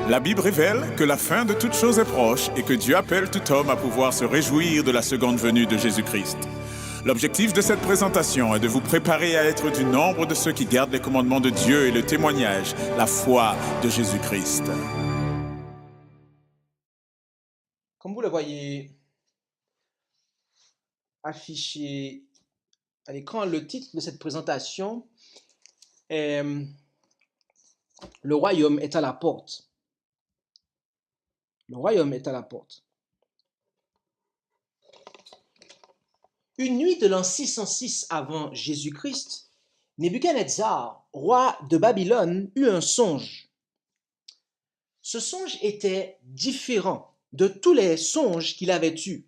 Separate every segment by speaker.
Speaker 1: La Bible révèle que la fin de toute chose est proche et que Dieu appelle tout homme à pouvoir se réjouir de la seconde venue de Jésus-Christ. L'objectif de cette présentation est de vous préparer à être du nombre de ceux qui gardent les commandements de Dieu et le témoignage, la foi de Jésus-Christ.
Speaker 2: Comme vous le voyez affiché à l'écran, le titre de cette présentation est « Le royaume est à la porte ». Le royaume est à la porte. Une nuit de l'an 606 avant Jésus-Christ, Nebuchadnezzar, roi de Babylone, eut un songe. Ce songe était différent de tous les songes qu'il avait eus.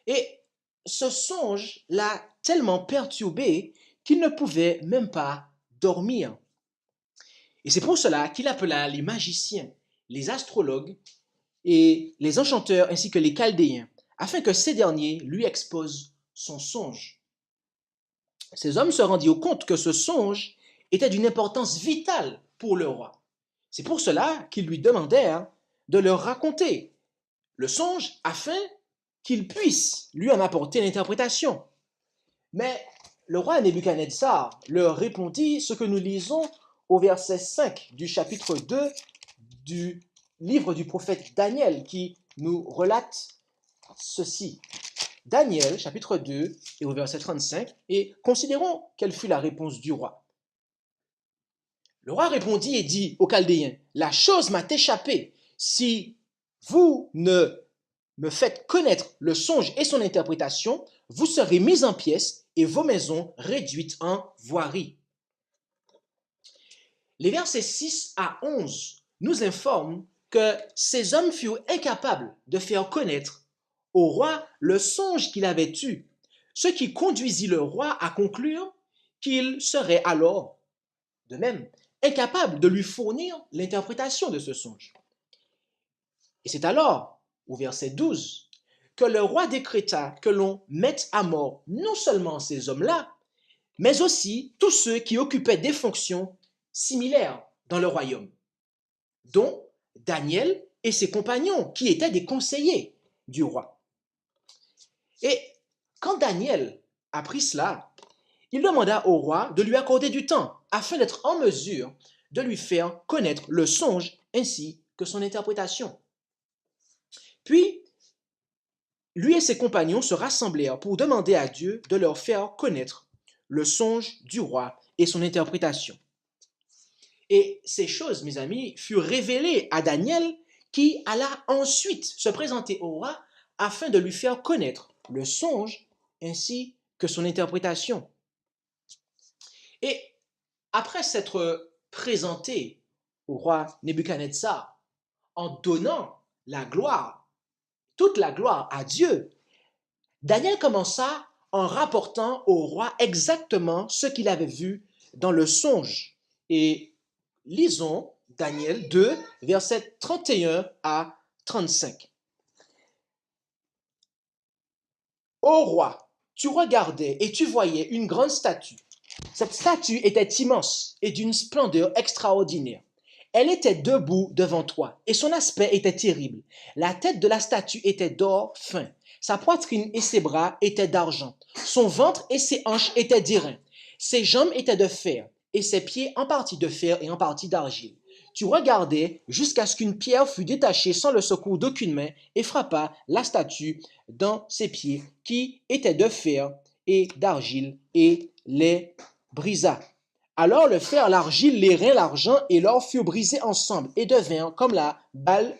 Speaker 2: Et ce songe l'a tellement perturbé qu'il ne pouvait même pas dormir. Et c'est pour cela qu'il appela les magiciens, les astrologues et les enchanteurs ainsi que les chaldéens, afin que ces derniers lui exposent son songe. Ces hommes se rendirent compte que ce songe était d'une importance vitale pour le roi. C'est pour cela qu'ils lui demandèrent de leur raconter le songe afin qu'il puisse lui en apporter l'interprétation. Mais le roi Nebuchadnezzar leur répondit ce que nous lisons au verset 5 du chapitre 2 du livre du prophète Daniel, qui nous relate ceci. Daniel, chapitre 2, et au verset 35, et considérons quelle fut la réponse du roi. Le roi répondit et dit aux Chaldéens, « La chose m'a échappé. Si vous ne me faites connaître le songe et son interprétation, vous serez mis en pièces et vos maisons réduites en voirie. » Les versets 6 à 11 nous informent que ces hommes furent incapables de faire connaître au roi le songe qu'il avait eu, ce qui conduisit le roi à conclure qu'il serait alors, de même, incapable de lui fournir l'interprétation de ce songe. Et c'est alors, au verset 12, que le roi décréta que l'on mette à mort non seulement ces hommes-là, mais aussi tous ceux qui occupaient des fonctions similaires dans le royaume, dont Daniel et ses compagnons, qui étaient des conseillers du roi. Et quand Daniel apprit cela, il demanda au roi de lui accorder du temps afin d'être en mesure de lui faire connaître le songe ainsi que son interprétation. Puis, lui et ses compagnons se rassemblèrent pour demander à Dieu de leur faire connaître le songe du roi et son interprétation. Et ces choses, mes amis, furent révélées à Daniel qui alla ensuite se présenter au roi afin de lui faire connaître le songe ainsi que son interprétation. Et après s'être présenté au roi Nebuchadnezzar en donnant la gloire, toute la gloire à Dieu, Daniel commença en rapportant au roi exactement ce qu'il avait vu dans le songe. Et lisons Daniel 2, versets 31 à 35. Ô roi, tu regardais et tu voyais une grande statue. Cette statue était immense et d'une splendeur extraordinaire. Elle était debout devant toi et son aspect était terrible. La tête de la statue était d'or fin. Sa poitrine et ses bras étaient d'argent. Son ventre et ses hanches étaient d'airain. Ses jambes étaient de fer et ses pieds en partie de fer et en partie d'argile. Tu regardais jusqu'à ce qu'une pierre fût détachée sans le secours d'aucune main et frappa la statue dans ses pieds qui étaient de fer et d'argile et les brisa. Alors le fer, l'argile, l'airain, l'argent et l'or furent brisés ensemble et devinrent comme la balle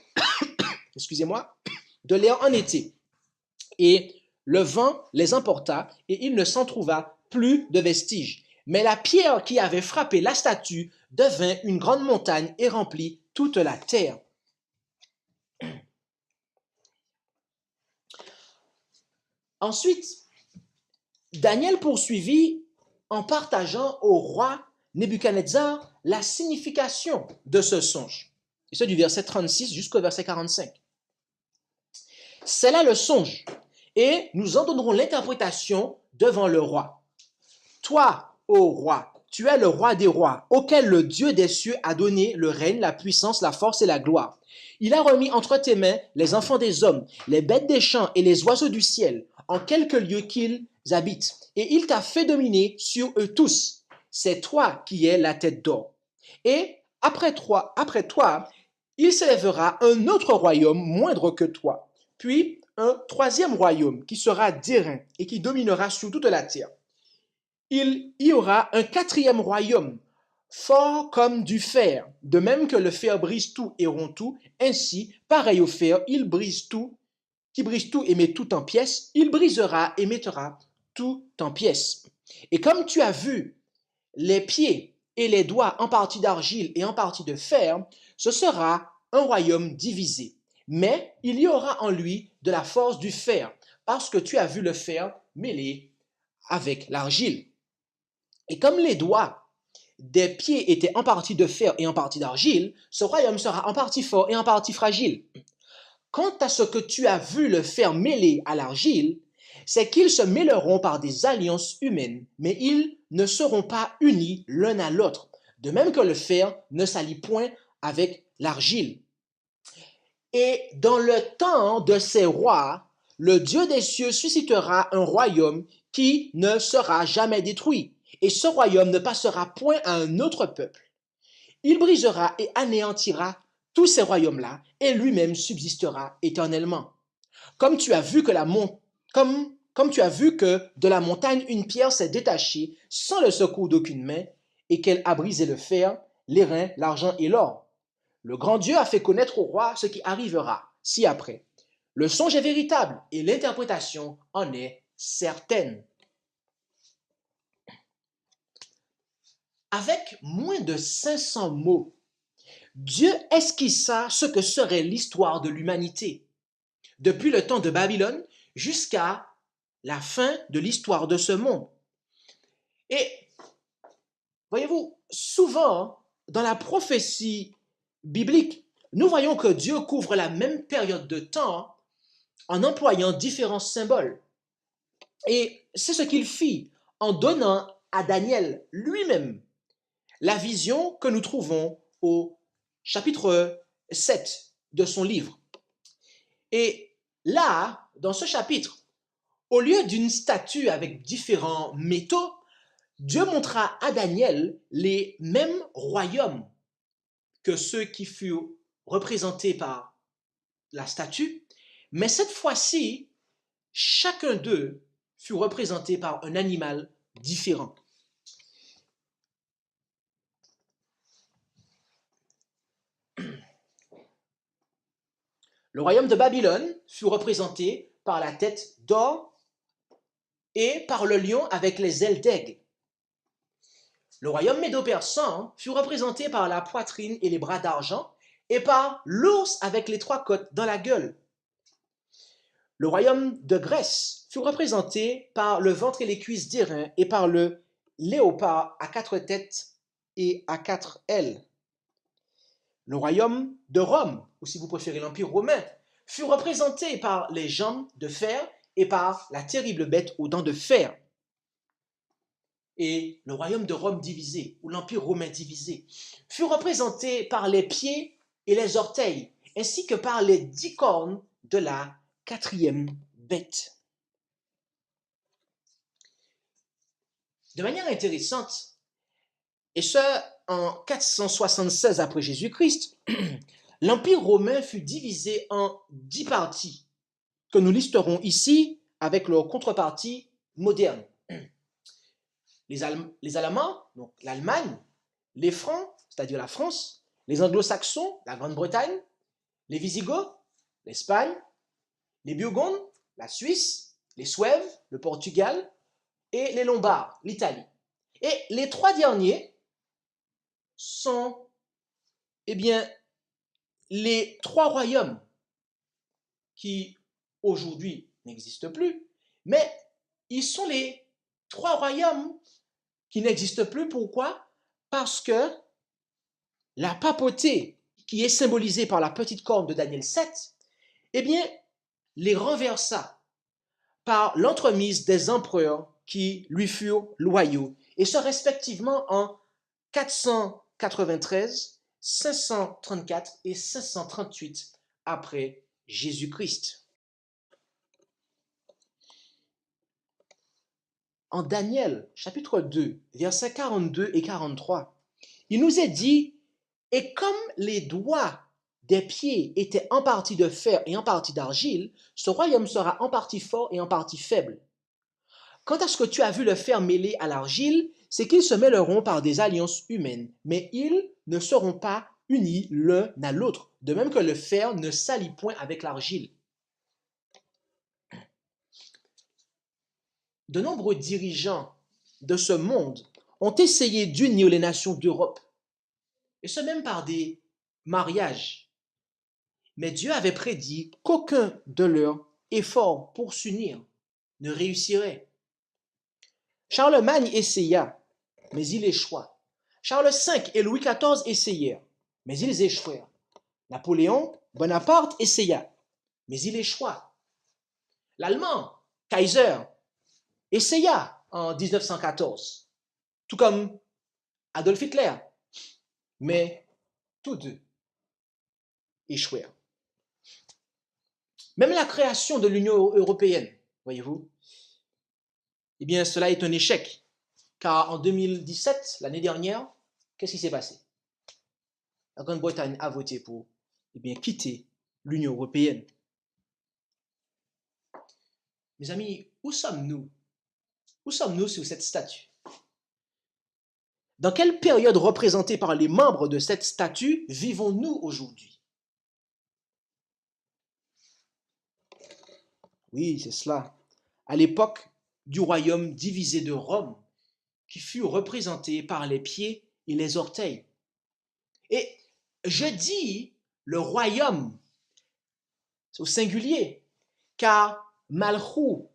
Speaker 2: de l'air en été. Et le vent les emporta et il ne s'en trouva plus de vestiges. Mais la pierre qui avait frappé la statue devint une grande montagne et remplit toute la terre. Ensuite, Daniel poursuivit en partageant au roi Nebuchadnezzar la signification de ce songe. Et c'est du verset 36 jusqu'au verset 45. C'est là le songe, et nous en donnerons l'interprétation devant le roi. Toi, ô roi, tu es le roi des rois, auquel le Dieu des cieux a donné le règne, la puissance, la force et la gloire. Il a remis entre tes mains les enfants des hommes, les bêtes des champs et les oiseaux du ciel, en quelque lieu qu'ils habitent. Et il t'a fait dominer sur eux tous. C'est toi qui es la tête d'or. Et après toi, il s'élèvera un autre royaume moindre que toi, puis un troisième royaume qui sera d'airain et qui dominera sur toute la terre. Il y aura un quatrième royaume, fort comme du fer, de même que le fer brise tout et rompt tout, ainsi, pareil au fer, qui brise tout et met tout en pièces, il brisera et mettra tout en pièces. Et comme tu as vu les pieds et les doigts en partie d'argile et en partie de fer, ce sera un royaume divisé. Mais il y aura en lui de la force du fer, parce que tu as vu le fer mêlé avec l'argile. Et comme les doigts des pieds étaient en partie de fer et en partie d'argile, ce royaume sera en partie fort et en partie fragile. Quant à ce que tu as vu le fer mêlé à l'argile, c'est qu'ils se mêleront par des alliances humaines, mais ils ne seront pas unis l'un à l'autre, de même que le fer ne s'allie point avec l'argile. Et dans le temps de ces rois, le Dieu des cieux suscitera un royaume qui ne sera jamais détruit, et ce royaume ne passera point à un autre peuple. Il brisera et anéantira tous ces royaumes-là, et lui-même subsistera éternellement. Comme tu as vu que de la montagne une pierre s'est détachée sans le secours d'aucune main, et qu'elle a brisé le fer, l'airain, l'argent et l'or. Le grand Dieu a fait connaître au roi ce qui arrivera ci-après. Le songe est véritable et l'interprétation en est certaine. Avec moins de 500 mots, Dieu esquissa ce que serait l'histoire de l'humanité, depuis le temps de Babylone jusqu'à la fin de l'histoire de ce monde. Et voyez-vous, souvent, dans la prophétie biblique, nous voyons que Dieu couvre la même période de temps en employant différents symboles. Et c'est ce qu'il fit en donnant à Daniel lui-même la vision que nous trouvons au chapitre 7 de son livre. Et là, dans ce chapitre, au lieu d'une statue avec différents métaux, Dieu montra à Daniel les mêmes royaumes que ceux qui furent représentés par la statue, mais cette fois-ci, chacun d'eux fut représenté par un animal différent. Le royaume de Babylone fut représenté par la tête d'or et par le lion avec les ailes d'aigle. Le royaume médo-persan fut représenté par la poitrine et les bras d'argent et par l'ours avec les 3 côtes dans la gueule. Le royaume de Grèce fut représenté par le ventre et les cuisses d'airain et par le léopard à 4 têtes et à 4 ailes. Le royaume de Rome, ou si vous préférez l'Empire romain, fut représenté par les jambes de fer et par la terrible bête aux dents de fer. Et le royaume de Rome divisé, ou l'Empire romain divisé, fut représenté par les pieds et les orteils, ainsi que par les 10 cornes de la 4e bête. De manière intéressante, et ce en 476 après Jésus-Christ, l'Empire romain fut divisé en 10 parties, que nous listerons ici avec leurs contreparties modernes. Les Allemands, donc l'Allemagne, les Francs, c'est-à-dire la France, les Anglo-Saxons, la Grande-Bretagne, les Visigoths, l'Espagne, les Burgondes, la Suisse, les Souèves, le Portugal et les Lombards, l'Italie. Et les 3 derniers sont, les 3 royaumes qui aujourd'hui n'existent plus, mais ils sont les 3 royaumes qui n'existent plus. Pourquoi? Parce que la papauté, qui est symbolisée par la petite corne de Daniel 7, les renversa par l'entremise des empereurs qui lui furent loyaux et ce respectivement en 493, 534 et 538 après Jésus-Christ. En Daniel, chapitre 2, versets 42 et 43, il nous est dit, « Et comme les doigts des pieds étaient en partie de fer et en partie d'argile, ce royaume sera en partie fort et en partie faible. Quant à ce que tu as vu le fer mêlé à l'argile, c'est qu'ils se mêleront par des alliances humaines, mais ils ne seront pas unis l'un à l'autre, de même que le fer ne s'allie point avec l'argile. » De nombreux dirigeants de ce monde ont essayé d'unir les nations d'Europe, et ce même par des mariages. Mais Dieu avait prédit qu'aucun de leurs efforts pour s'unir ne réussirait. Charlemagne essaya, mais il échoua. Charles V et Louis XIV essayèrent, mais ils échouèrent. Napoléon Bonaparte essaya, mais il échoua. L'Allemand Kaiser essaya en 1914, tout comme Adolf Hitler, mais tous deux échouèrent. Même la création de l'Union européenne, voyez-vous, eh bien, cela est un échec, car en 2017, l'année dernière, qu'est-ce qui s'est passé? La Grande-Bretagne a voté pour quitter l'Union européenne. Mes amis, où sommes-nous? Où sommes-nous sur cette statue? Dans quelle période représentée par les membres de cette statue vivons-nous aujourd'hui? Oui, c'est cela. À l'époque du royaume divisé de Rome, qui fut représenté par les pieds et les orteils. Et je dis le royaume au singulier, car Malchut,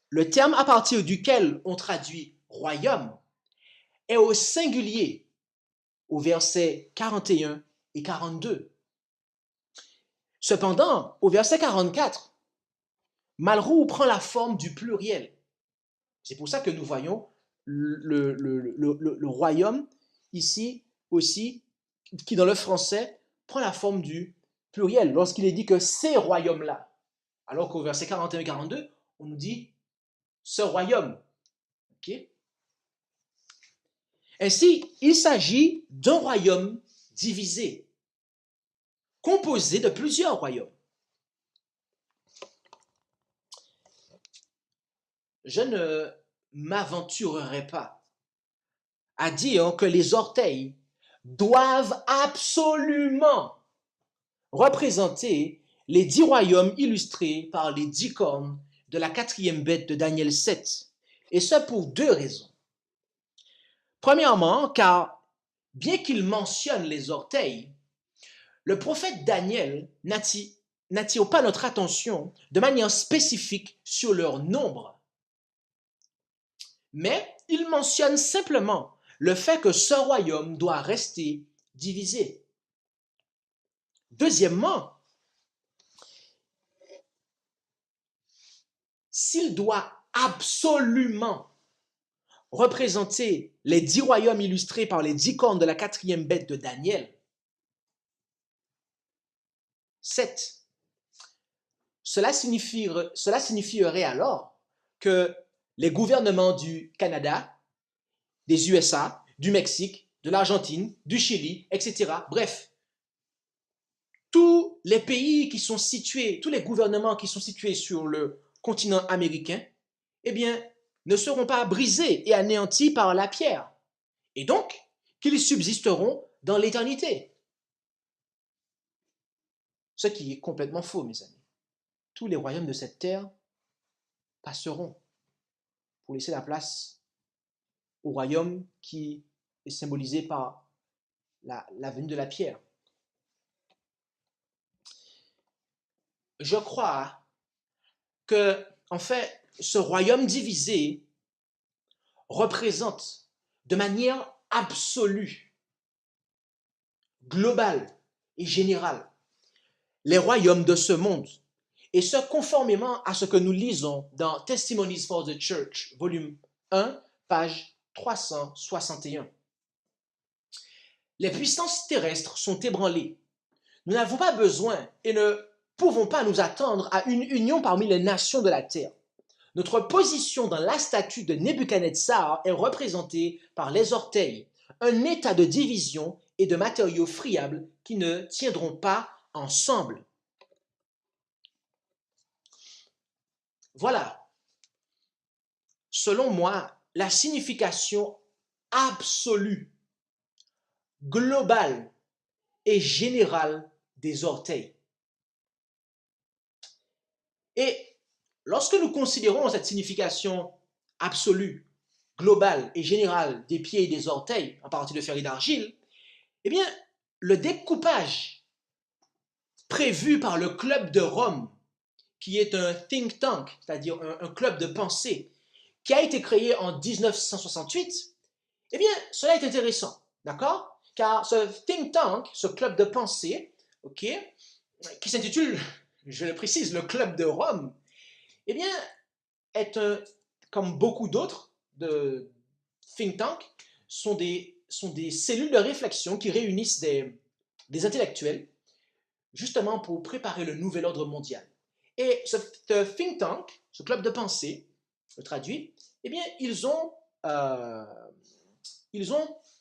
Speaker 2: le terme à partir duquel on traduit royaume, est au singulier au verset 41 et 42. Cependant, au verset 44, Malchut prend la forme du pluriel. C'est pour ça que nous voyons le royaume ici aussi, qui dans le français prend la forme du pluriel, lorsqu'il est dit que ces royaumes-là, alors qu'au verset 41 et 42, on nous dit ce royaume. Okay? Ainsi, il s'agit d'un royaume divisé, composé de plusieurs royaumes. Je ne m'aventurerai pas à dire que les orteils doivent absolument représenter les 10 royaumes illustrés par les 10 cornes de la 4e bête de Daniel 7, et ce pour 2 raisons. Premièrement, car bien qu'il mentionne les orteils, le prophète Daniel n'attire pas notre attention de manière spécifique sur leur nombre, mais il mentionne simplement le fait que ce royaume doit rester divisé. Deuxièmement, s'il doit absolument représenter les 10 royaumes illustrés par les 10 cornes de la 4e bête de Daniel 7, cela signifierait alors que les gouvernements du Canada, des USA, du Mexique, de l'Argentine, du Chili, etc., bref, tous les pays qui sont situés, tous les gouvernements qui sont situés sur le continent américain, eh bien, ne seront pas brisés et anéantis par la pierre, et donc qu'ils subsisteront dans l'éternité. Ce qui est complètement faux, mes amis. Tous les royaumes de cette terre passeront pour laisser la place au royaume qui est symbolisé par la venue de la pierre. Je crois que, en fait, ce royaume divisé représente de manière absolue, globale et générale les royaumes de ce monde, et ce conformément à ce que nous lisons dans Testimonies for the Church, volume 1, page 361. Les puissances terrestres sont ébranlées. Nous n'avons pas besoin et ne pouvons pas nous attendre à une union parmi les nations de la terre. Notre position dans la statue de Nebuchadnezzar est représentée par les orteils, un état de division et de matériaux friables qui ne tiendront pas ensemble. Voilà, selon moi, la signification absolue, globale et générale des orteils. Et lorsque nous considérons cette signification absolue, globale et générale des pieds et des orteils, en partie de fer et d'argile, eh bien, le découpage prévu par le Club de Rome, qui est un think tank, c'est-à-dire un club de pensée, qui a été créé en 1968, eh bien, cela est intéressant, d'accord? Car ce think tank, ce club de pensée, ok, qui s'intitule, je le précise, le Club de Rome, eh bien, est comme beaucoup d'autres de think tanks, sont des cellules de réflexion qui réunissent des intellectuels justement pour préparer le nouvel ordre mondial. Et ce think tank, ce club de pensée, je traduis, eh bien, ils ont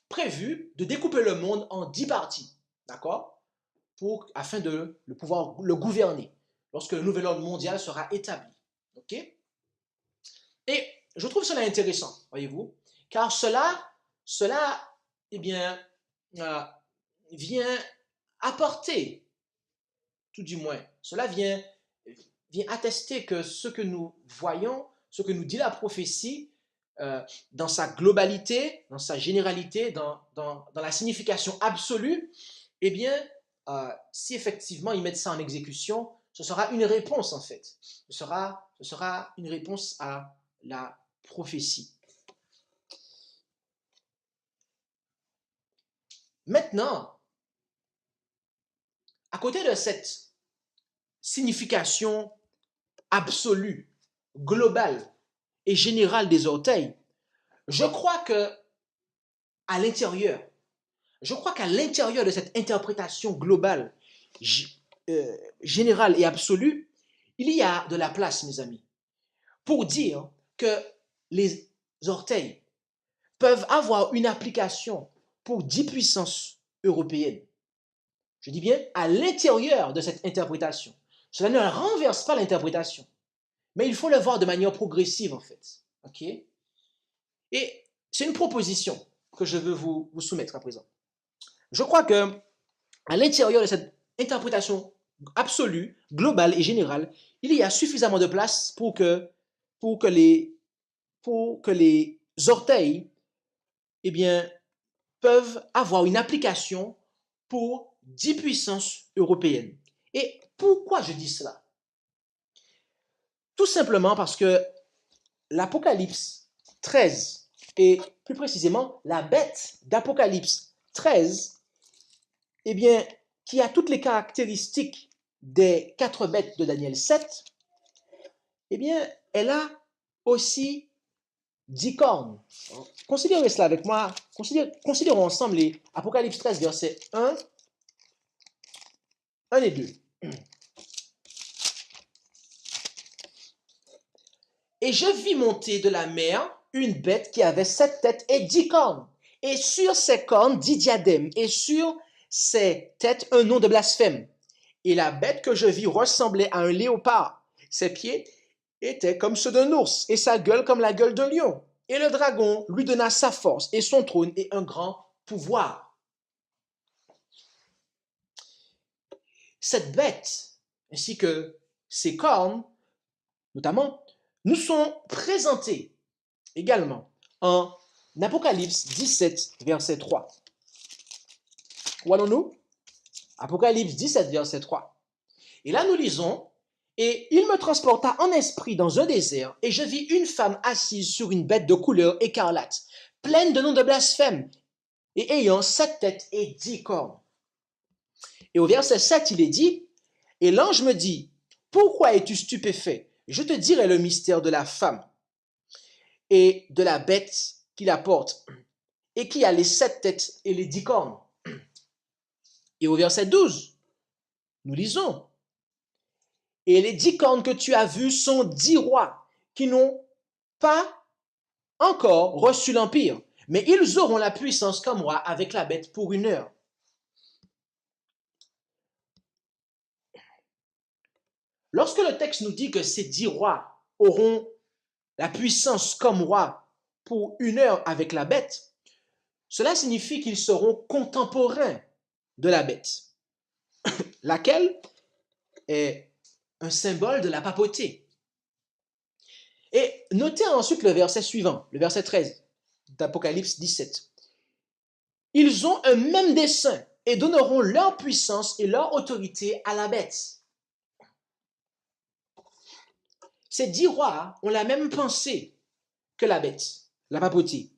Speaker 2: prévu de découper le monde en 10 parties, d'accord, afin de pouvoir le gouverner lorsque le nouvel ordre mondial sera établi. Ok? Et je trouve cela intéressant, voyez-vous, car cela eh bien, vient apporter, tout du moins, cela vient attester que ce que nous voyons, ce que nous dit la prophétie, dans sa globalité, dans sa généralité, dans la signification absolue, eh bien, si effectivement ils mettent ça en exécution, ce sera une réponse en fait. Ce sera une réponse à la prophétie. Maintenant, à côté de cette signification absolue, globale et générale des orteils, je crois qu'à l'intérieur de cette interprétation globale, générale et absolue, il y a de la place, mes amis, pour dire que les orteils peuvent avoir une application pour 10 puissances européennes. Je dis bien à l'intérieur de cette interprétation. Cela ne renverse pas l'interprétation, mais il faut le voir de manière progressive en fait. Ok? Et c'est une proposition que je veux vous soumettre à présent. Je crois que à l'intérieur de cette interprétation absolue, globale et générale, il y a suffisamment de place pour que les orteils, eh bien, peuvent avoir une application pour 10 puissances européennes. Et pourquoi je dis cela? Tout simplement parce que l'Apocalypse 13, et plus précisément la bête d'Apocalypse 13, eh bien, qui a toutes les caractéristiques des 4 bêtes de Daniel 7, eh bien, elle a aussi 10 cornes. Considérez cela avec moi. Considérons ensemble les Apocalypse 13, versets 1 et 2. Et je vis monter de la mer une bête qui avait 7 têtes et 10 cornes. Et sur ses cornes 10 diadèmes. Et sur ses têtes un nom de blasphème. Et la bête que je vis ressemblait à un léopard. Ses pieds étaient comme ceux d'un ours, et sa gueule comme la gueule d'un lion. Et le dragon lui donna sa force, et son trône, et un grand pouvoir. Cette bête, ainsi que ses cornes, notamment, nous sont présentés également en Apocalypse 17, verset 3. Où allons-nous? Apocalypse 17, verset 3. Et là, nous lisons: et il me transporta en esprit dans un désert, et je vis une femme assise sur une bête de couleur écarlate, pleine de noms de blasphème, et ayant 7 têtes et 10 cornes. Et au verset 7, il est dit: et l'ange me dit, pourquoi es-tu stupéfait? Je te dirai le mystère de la femme et de la bête qu'il apporte et qui a les 7 têtes et les 10 cornes. Et au verset 12, nous lisons, « Et les 10 cornes que tu as vues sont 10 rois qui n'ont pas encore reçu l'empire, mais ils auront la puissance comme roi avec la bête pour 1 heure. » Lorsque le texte nous dit que ces 10 rois auront la puissance comme roi pour 1 heure avec la bête, cela signifie qu'ils seront contemporains de la bête, laquelle est un symbole de la papauté. Et notez ensuite le verset suivant, le verset 13 d'Apocalypse 17. « Ils ont un même dessein et donneront leur puissance et leur autorité à la bête. » Ces 10 rois ont la même pensée que la bête, la papauté.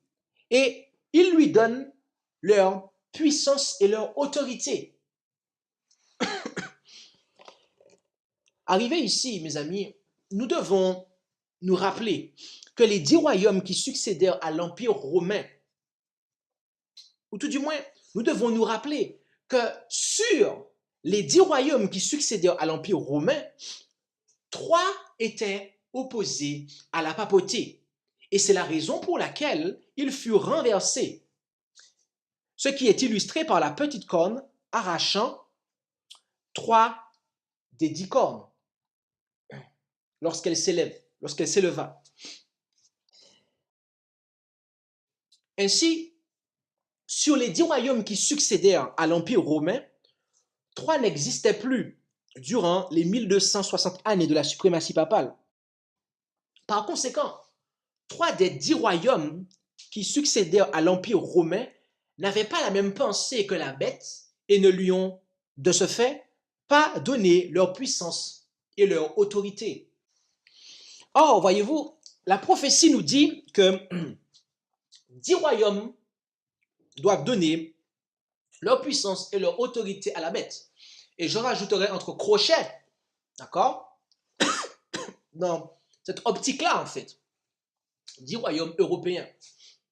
Speaker 2: Et ils lui donnent leur puissance et leur autorité. Arrivé ici, mes amis, nous devons nous rappeler que les 10 royaumes qui succédèrent à l'Empire romain, ou tout du moins, nous devons nous rappeler que sur les 10 royaumes qui succédèrent à l'Empire romain, 3 étaient opposés à la papauté. Et c'est la raison pour laquelle ils furent renversés. Ce qui est illustré par la petite corne arrachant 3 des 10 cornes lorsqu'elle s'éleva. Ainsi, sur les 10 royaumes qui succédèrent à l'Empire romain, 3 n'existaient plus durant les 1260 années de la suprématie papale. Par conséquent, 3 des 10 royaumes qui succédèrent à l'Empire romain n'avaient pas la même pensée que la bête et ne lui ont, de ce fait, pas donné leur puissance et leur autorité. Or, voyez-vous, la prophétie nous dit que 10 royaumes doivent donner leur puissance et leur autorité à la bête. Et je rajouterai entre crochets, d'accord, dans cette optique-là, en fait, 10 royaumes européens,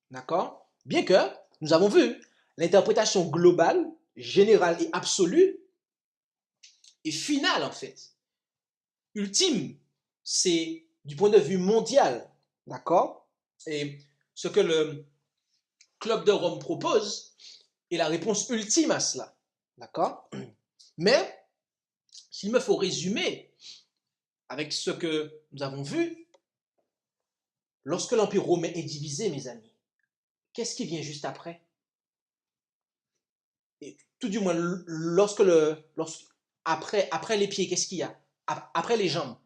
Speaker 2: d'accord, bien que nous avons vu l'interprétation globale, générale et absolue et finale, en fait. Ultime, c'est du point de vue mondial, d'accord, et ce que le Club de Rome propose est la réponse ultime à cela, d'accord. Mais s'il me faut résumer avec ce que nous avons vu, lorsque l'Empire romain est divisé, mes amis, qu'est-ce qui vient juste après? Et tout du moins, après les pieds, qu'est-ce qu'il y a? Après les jambes,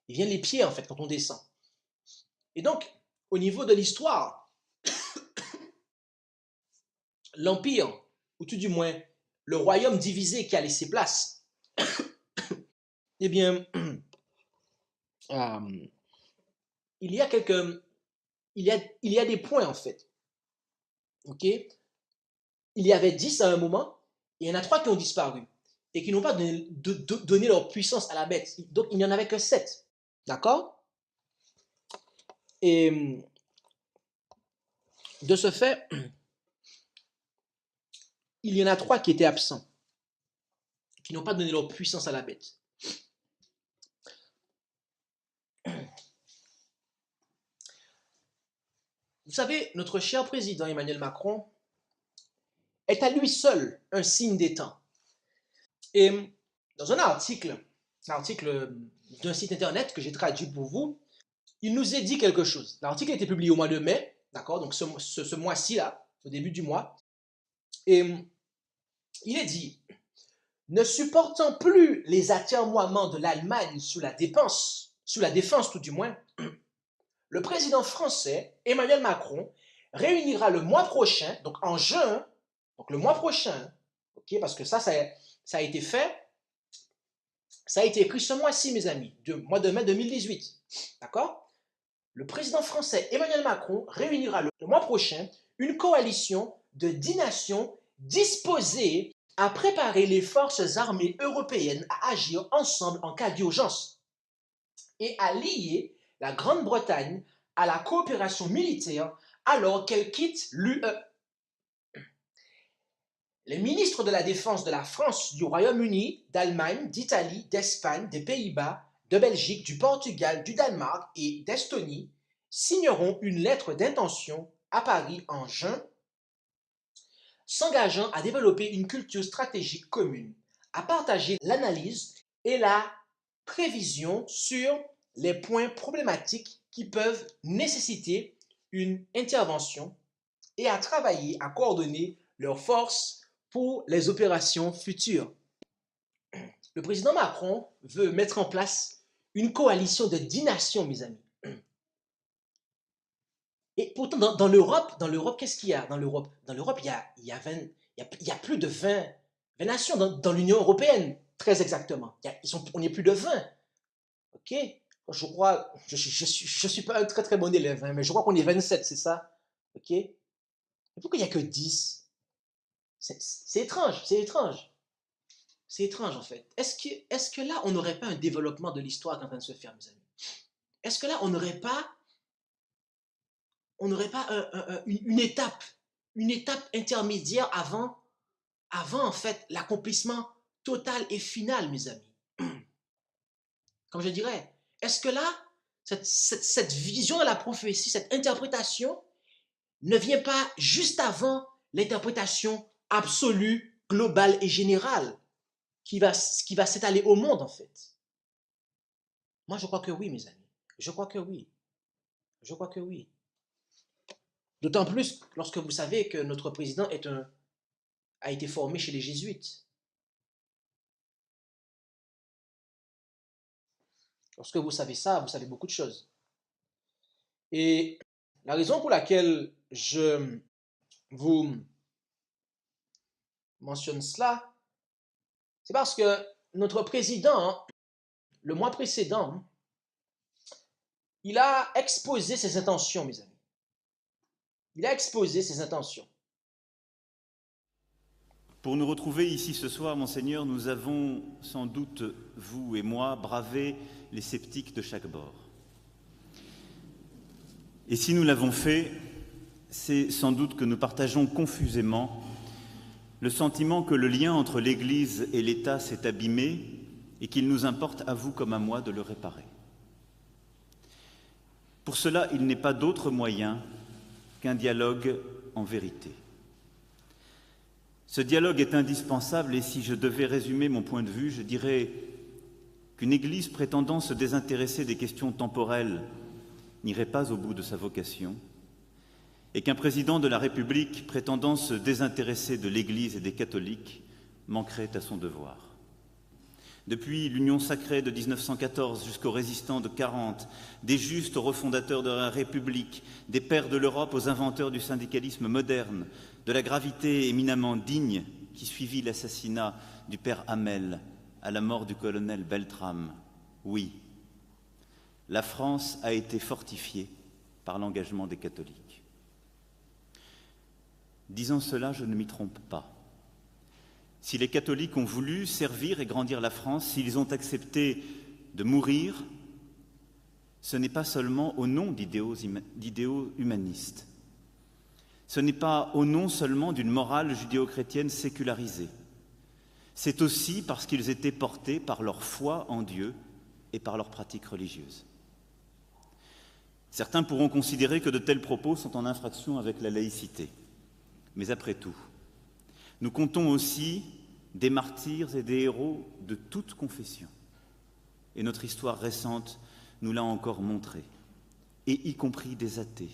Speaker 2: il vient les pieds en fait quand on descend. Et donc, au niveau de l'histoire, l'Empire, ou tout du moins le royaume divisé qui a laissé place, eh bien, il y a des points en fait. Ok? Il y avait 10 à un moment, et il y en a 3 qui ont disparu et qui n'ont pas donné leur puissance à la bête. Donc, il n'y en avait que 7. D'accord? Et de ce fait, il y en a 3 qui étaient absents, qui n'ont pas donné leur puissance à la bête. Vous savez, notre cher président Emmanuel Macron est à lui seul un signe des temps. Et dans un article d'un site internet que j'ai traduit pour vous, il nous est dit quelque chose. L'article a été publié au mois de mai, d'accord, donc ce mois-ci là, au début du mois. Et il est dit, ne supportant plus les atermoiements de l'Allemagne sous la défense tout du moins, le président français, Emmanuel Macron, réunira le mois prochain, donc en juin, donc le mois prochain, ok, parce que ça a été fait, ça a été écrit ce mois-ci, mes amis, mois de mai 2018, d'accord? Le président français Emmanuel Macron réunira le mois prochain une coalition de 10 nations disposées à préparer les forces armées européennes à agir ensemble en cas d'urgence et à lier la Grande-Bretagne à la coopération militaire alors qu'elle quitte l'UE. Les ministres de la Défense de la France, du Royaume-Uni, d'Allemagne, d'Italie, d'Espagne, des Pays-Bas, de Belgique, du Portugal, du Danemark et d'Estonie signeront une lettre d'intention à Paris en juin, s'engageant à développer une culture stratégique commune, à partager l'analyse et la prévision sur les points problématiques qui peuvent nécessiter une intervention et à travailler à coordonner leurs forces pour les opérations futures. Le président Macron veut mettre en place une coalition de 10 nations, mes amis. Et pourtant, dans l'Europe, qu'est-ce qu'il y a dans l'Europe? Dans l'Europe, il y a plus de 20 nations dans l'Union européenne, très exactement. On est plus de 20. OK? Je crois, je suis pas un très très bon élève, hein, mais je crois qu'on est 27, c'est ça? OK? Mais pourquoi il n'y a que 10? C'est étrange, c'est étrange. C'est étrange en fait. Est-ce que là, on n'aurait pas un développement de l'histoire qui est en train de se faire, mes amis? Est-ce que là, on n'aurait pas une étape intermédiaire avant en fait l'accomplissement total et final, mes amis? Comme je dirais, est-ce que là, cette vision de la prophétie, cette interprétation, ne vient pas juste avant l'interprétation absolue, globale et générale qui va s'étaler au monde, en fait? Moi, je crois que oui, mes amis. Je crois que oui. Je crois que oui. D'autant plus lorsque vous savez que notre président a été formé chez les Jésuites. Lorsque vous savez ça, vous savez beaucoup de choses. Et la raison pour laquelle je vous mentionne cela, c'est parce que notre président, le mois précédent, il a exposé ses intentions, mes amis. Il a exposé ses intentions.
Speaker 3: Pour nous retrouver ici ce soir, Monseigneur, nous avons sans doute, vous et moi, bravé les sceptiques de chaque bord. Et si nous l'avons fait, c'est sans doute que nous partageons confusément le sentiment que le lien entre l'Église et l'État s'est abîmé et qu'il nous importe, à vous comme à moi, de le réparer. Pour cela, il n'est pas d'autre moyen qu'un dialogue en vérité. Ce dialogue est indispensable et si je devais résumer mon point de vue, je dirais qu'une Église prétendant se désintéresser des questions temporelles n'irait pas au bout de sa vocation et qu'un président de la République prétendant se désintéresser de l'Église et des catholiques manquerait à son devoir. Depuis l'Union sacrée de 1914 jusqu'aux résistants de 40, des justes aux refondateurs de la République, des pères de l'Europe aux inventeurs du syndicalisme moderne, de la gravité éminemment digne qui suivit l'assassinat du père Hamel à la mort du colonel Beltrame, oui, la France a été fortifiée par l'engagement des catholiques. Disant cela, je ne m'y trompe pas. Si les catholiques ont voulu servir et grandir la France, s'ils ont accepté de mourir, ce n'est pas seulement au nom d'idéaux humanistes. Ce n'est pas au nom seulement d'une morale judéo-chrétienne sécularisée. C'est aussi parce qu'ils étaient portés par leur foi en Dieu et par leurs pratiques religieuses. Certains pourront considérer que de tels propos sont en infraction avec la laïcité. Mais après tout, nous comptons aussi des martyrs et des héros de toute confession. Et notre histoire récente nous l'a encore montré, et y compris des athées,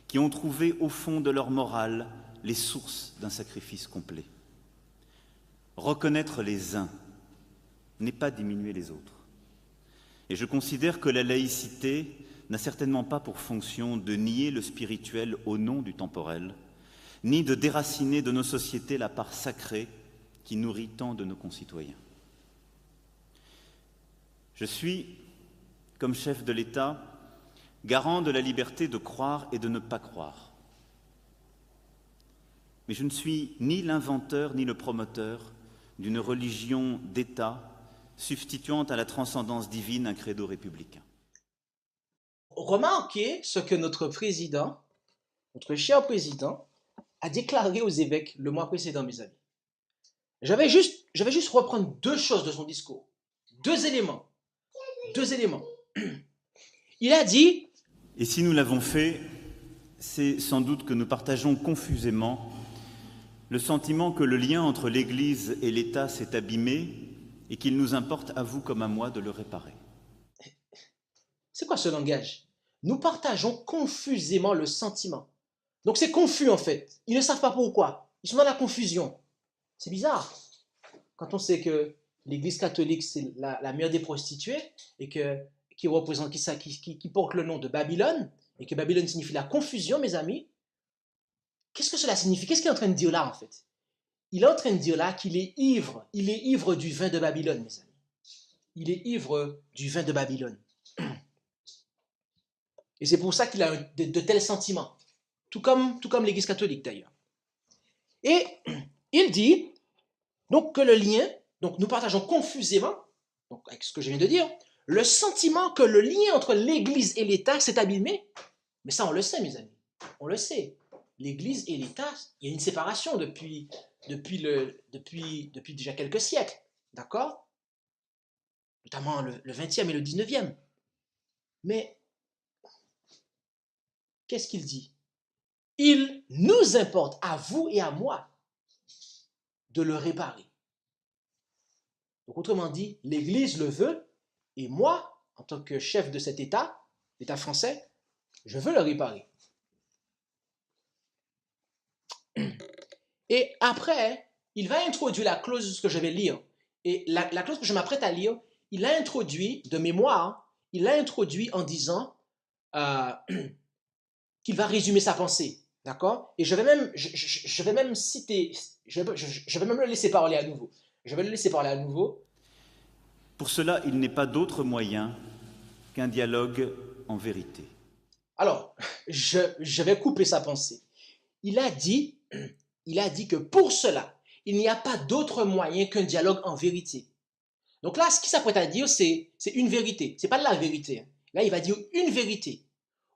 Speaker 3: qui ont trouvé au fond de leur morale les sources d'un sacrifice complet. Reconnaître les uns n'est pas diminuer les autres. Et je considère que la laïcité n'a certainement pas pour fonction de nier le spirituel au nom du temporel, ni de déraciner de nos sociétés la part sacrée qui nourrit tant de nos concitoyens. Je suis, comme chef de l'État, garant de la liberté de croire et de ne pas croire. Mais je ne suis ni l'inventeur ni le promoteur d'une religion d'État substituant à la transcendance divine un credo républicain.
Speaker 2: Remarquez ce que notre président notre cher président a déclaré aux évêques le mois précédent, mes amis. Je vais juste reprendre deux choses de son discours. Deux éléments. Deux éléments. Il a dit,
Speaker 3: Et si nous l'avons fait, c'est sans doute que nous partageons confusément le sentiment que le lien entre l'Église et l'État s'est abîmé et qu'il nous importe, à vous comme à moi, de le réparer.
Speaker 2: c'est quoi ce langage? Nous partageons confusément le sentiment. Donc c'est confus en fait. Ils ne savent pas pourquoi. Ils sont dans la confusion. C'est bizarre. Quand on sait que l'Église catholique, c'est la mère des prostituées et qui représente, qui porte le nom de Babylone, et que Babylone signifie la confusion, mes amis, qu'est-ce que cela signifie? Qu'est-ce qu'il est en train de dire là, en fait? Il est en train de dire là qu'il est ivre. Il est ivre du vin de Babylone, mes amis. Il est ivre du vin de Babylone. Et c'est pour ça qu'il a de tels sentiments. Tout comme l'Église catholique, d'ailleurs. Et il dit donc que le lien, donc nous partageons confusément, donc avec ce que je viens de dire, le sentiment que le lien entre l'Église et l'État s'est abîmé. Mais ça, on le sait, mes amis. On le sait. L'Église et l'État, il y a une séparation depuis déjà quelques siècles. D'accord? Notamment le 20e et le 19e. Mais qu'est-ce qu'il dit? Il nous importe, à vous et à moi, de le réparer. Donc, autrement dit, l'Église le veut, et moi, en tant que chef de cet État, l'État français, je veux le réparer. Et après, il va introduire la clause que je vais lire. Et la clause que je m'apprête à lire, il l'a introduit, de mémoire, il l'a introduit en disant qu'il va résumer sa pensée. D'accord? Et je vais même citer, je vais même le laisser parler à nouveau. Je vais le laisser parler à nouveau.
Speaker 3: Pour cela, il n'est pas d'autre moyen qu'un dialogue en vérité.
Speaker 2: Alors, je vais couper sa pensée. Il a dit que pour cela, il n'y a pas d'autre moyen qu'un dialogue en vérité. Donc là, ce qu'il s'apprête à dire, c'est une vérité. Ce n'est pas la vérité. Là, il va dire une vérité.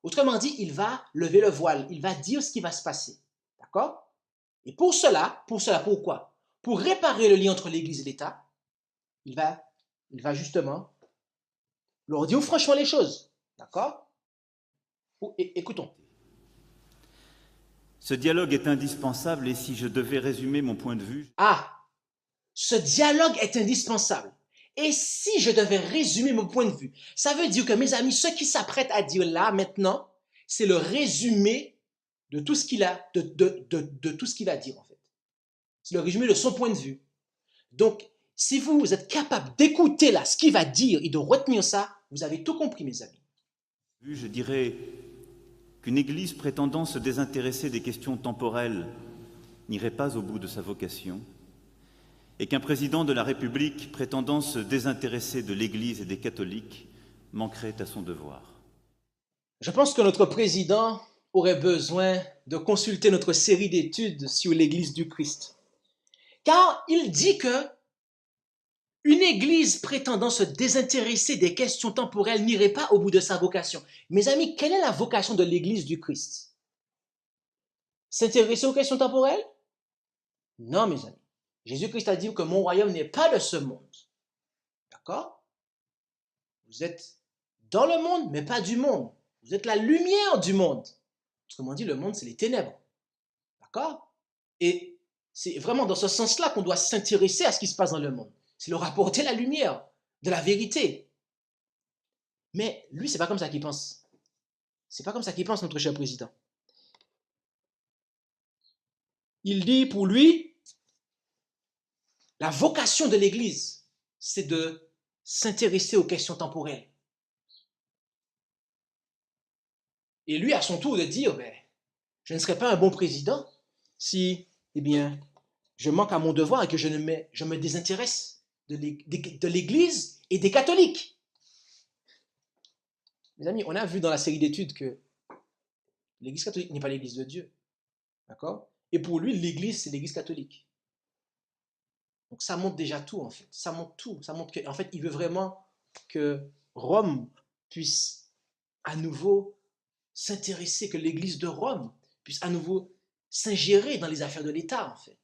Speaker 2: Autrement dit, il va lever le voile. Il va dire ce qui va se passer. D'accord? Et pour cela, pourquoi? Pour réparer le lien entre l'Église et l'État, il va justement leur dire franchement les choses. D'accord? Écoutons.
Speaker 3: Ce dialogue est indispensable et si je devais résumer mon point de vue...
Speaker 2: Ah, ce dialogue est indispensable. Et si je devais résumer mon point de vue, ça veut dire que, mes amis, ce qui s'apprête à dire là, maintenant, c'est le résumé de tout ce qu'il a, de tout ce qu'il va dire, en fait. C'est le résumé de son point de vue. Donc, si vous êtes capable d'écouter là ce qu'il va dire et de retenir ça, vous avez tout compris, mes amis.
Speaker 3: Je dirais qu'une Église prétendant se désintéresser des questions temporelles n'irait pas au bout de sa vocation, et qu'un président de la République prétendant se désintéresser de l'Église et des catholiques manquerait à son devoir.
Speaker 2: Je pense que notre président aurait besoin de consulter notre série d'études sur l'Église du Christ. Car il dit que une Église prétendant se désintéresser des questions temporelles n'irait pas au bout de sa vocation. Mes amis, quelle est la vocation de l'Église du Christ? S'intéresser aux questions temporelles? Non, mes amis. Jésus-Christ a dit que mon royaume n'est pas de ce monde. D'accord? Vous êtes dans le monde, mais pas du monde. Vous êtes la lumière du monde. Autrement dit, le monde, c'est les ténèbres. D'accord? Et c'est vraiment dans ce sens-là qu'on doit s'intéresser à ce qui se passe dans le monde. C'est leur apporter la lumière, de la vérité. Mais lui, c'est pas comme ça qu'il pense. C'est pas comme ça qu'il pense, notre cher président. Il dit pour lui, la vocation de l'Église, c'est de s'intéresser aux questions temporelles. Et lui, à son tour, de dire, je ne serais pas un bon président si, je manque à mon devoir et que je me désintéresse de l'Église et des catholiques. Mes amis, on a vu dans la série d'études que l'Église catholique n'est pas l'Église de Dieu. D'accord? Et pour lui, l'Église, c'est l'Église catholique. Donc ça montre déjà tout, en fait. Ça montre tout. Ça montre qu'en fait, il veut vraiment que Rome puisse à nouveau s'intéresser, que l'Église de Rome puisse à nouveau s'ingérer dans les affaires de l'État, en fait.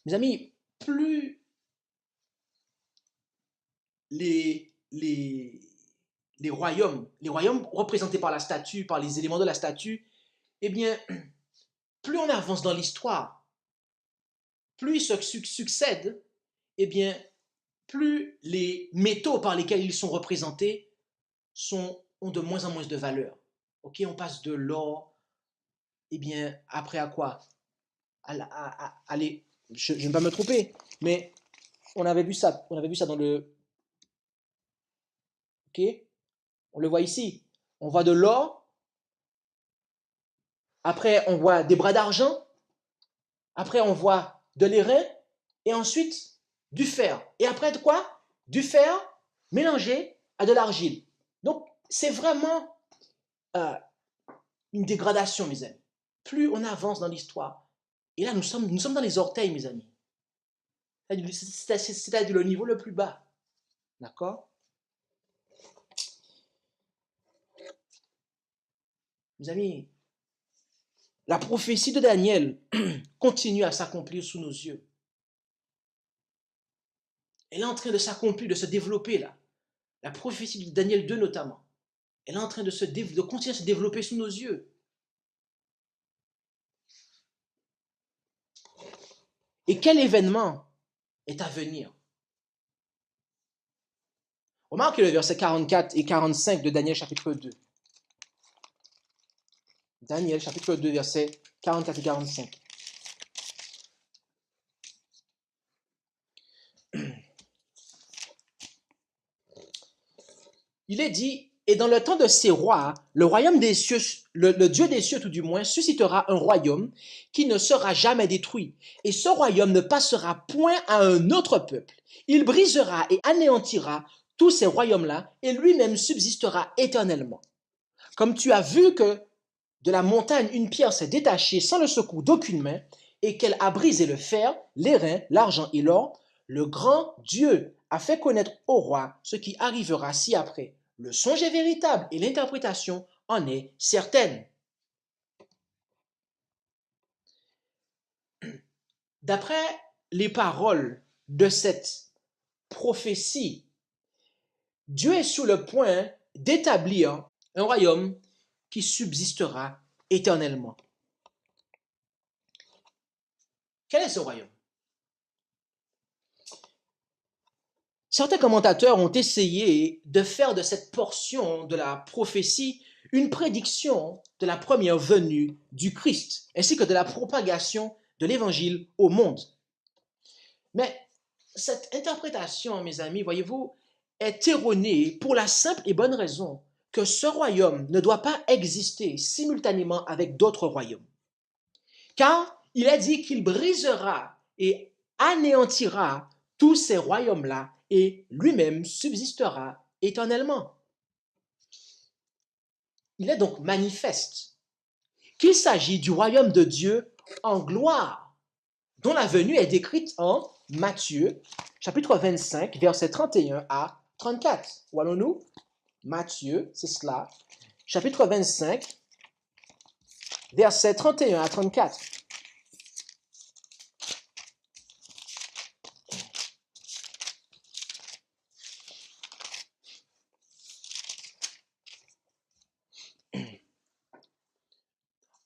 Speaker 2: Mes amis, plus les, les, les royaumes représentés par la statue, par les éléments de la statue, eh bien, plus on avance dans l'histoire, plus ils se succèdent, eh bien, plus les métaux par lesquels ils sont représentés ont de moins en moins de valeur. Ok, on passe de l'or, eh bien, après à quoi? Allez, je ne vais pas me tromper, mais on avait vu ça dans le... Ok, on le voit ici. On voit de l'or, après on voit des bras d'argent, après on voit de l'airain, et ensuite du fer. Et après de quoi? Du fer mélangé à de l'argile. Donc, c'est vraiment une dégradation, mes amis. Plus on avance dans l'histoire, et là, nous sommes dans les orteils, mes amis. C'est-à-dire le niveau le plus bas. D'accord? Mes amis, la prophétie de Daniel continue à s'accomplir sous nos yeux. Elle est en train de s'accomplir, de se développer là. La prophétie de Daniel 2 notamment. Elle est en train de continuer à se développer sous nos yeux. Et quel événement est à venir? Remarquez le verset 44 et 45 de Daniel chapitre 2. Daniel chapitre 2, versets 44 et 45. Il est dit, et dans le temps de ces rois, le royaume des cieux, le Dieu des cieux tout du moins, suscitera un royaume qui ne sera jamais détruit. Et ce royaume ne passera point à un autre peuple. Il brisera et anéantira tous ces royaumes-là et lui-même subsistera éternellement. Comme tu as vu que de la montagne une pierre s'est détachée sans le secours d'aucune main et qu'elle a brisé le fer, l'airain, l'argent et l'or, le grand Dieu a fait connaître au roi ce qui arrivera ci-après. Le songe est véritable et l'interprétation en est certaine. D'après les paroles de cette prophétie, Dieu est sur le point d'établir un royaume qui subsistera éternellement. Quel est ce royaume? Certains commentateurs ont essayé de faire de cette portion de la prophétie une prédiction de la première venue du Christ, ainsi que de la propagation de l'évangile au monde. Mais cette interprétation, mes amis, voyez-vous, est erronée pour la simple et bonne raison que ce royaume ne doit pas exister simultanément avec d'autres royaumes. Car il est dit qu'il brisera et anéantira tous ces royaumes-là et lui-même subsistera éternellement. Il est donc manifeste qu'il s'agit du royaume de Dieu en gloire, dont la venue est décrite en Matthieu, chapitre 25, versets 31 à 34. Où allons-nous? Matthieu, c'est cela, chapitre 25, versets 31 à 34.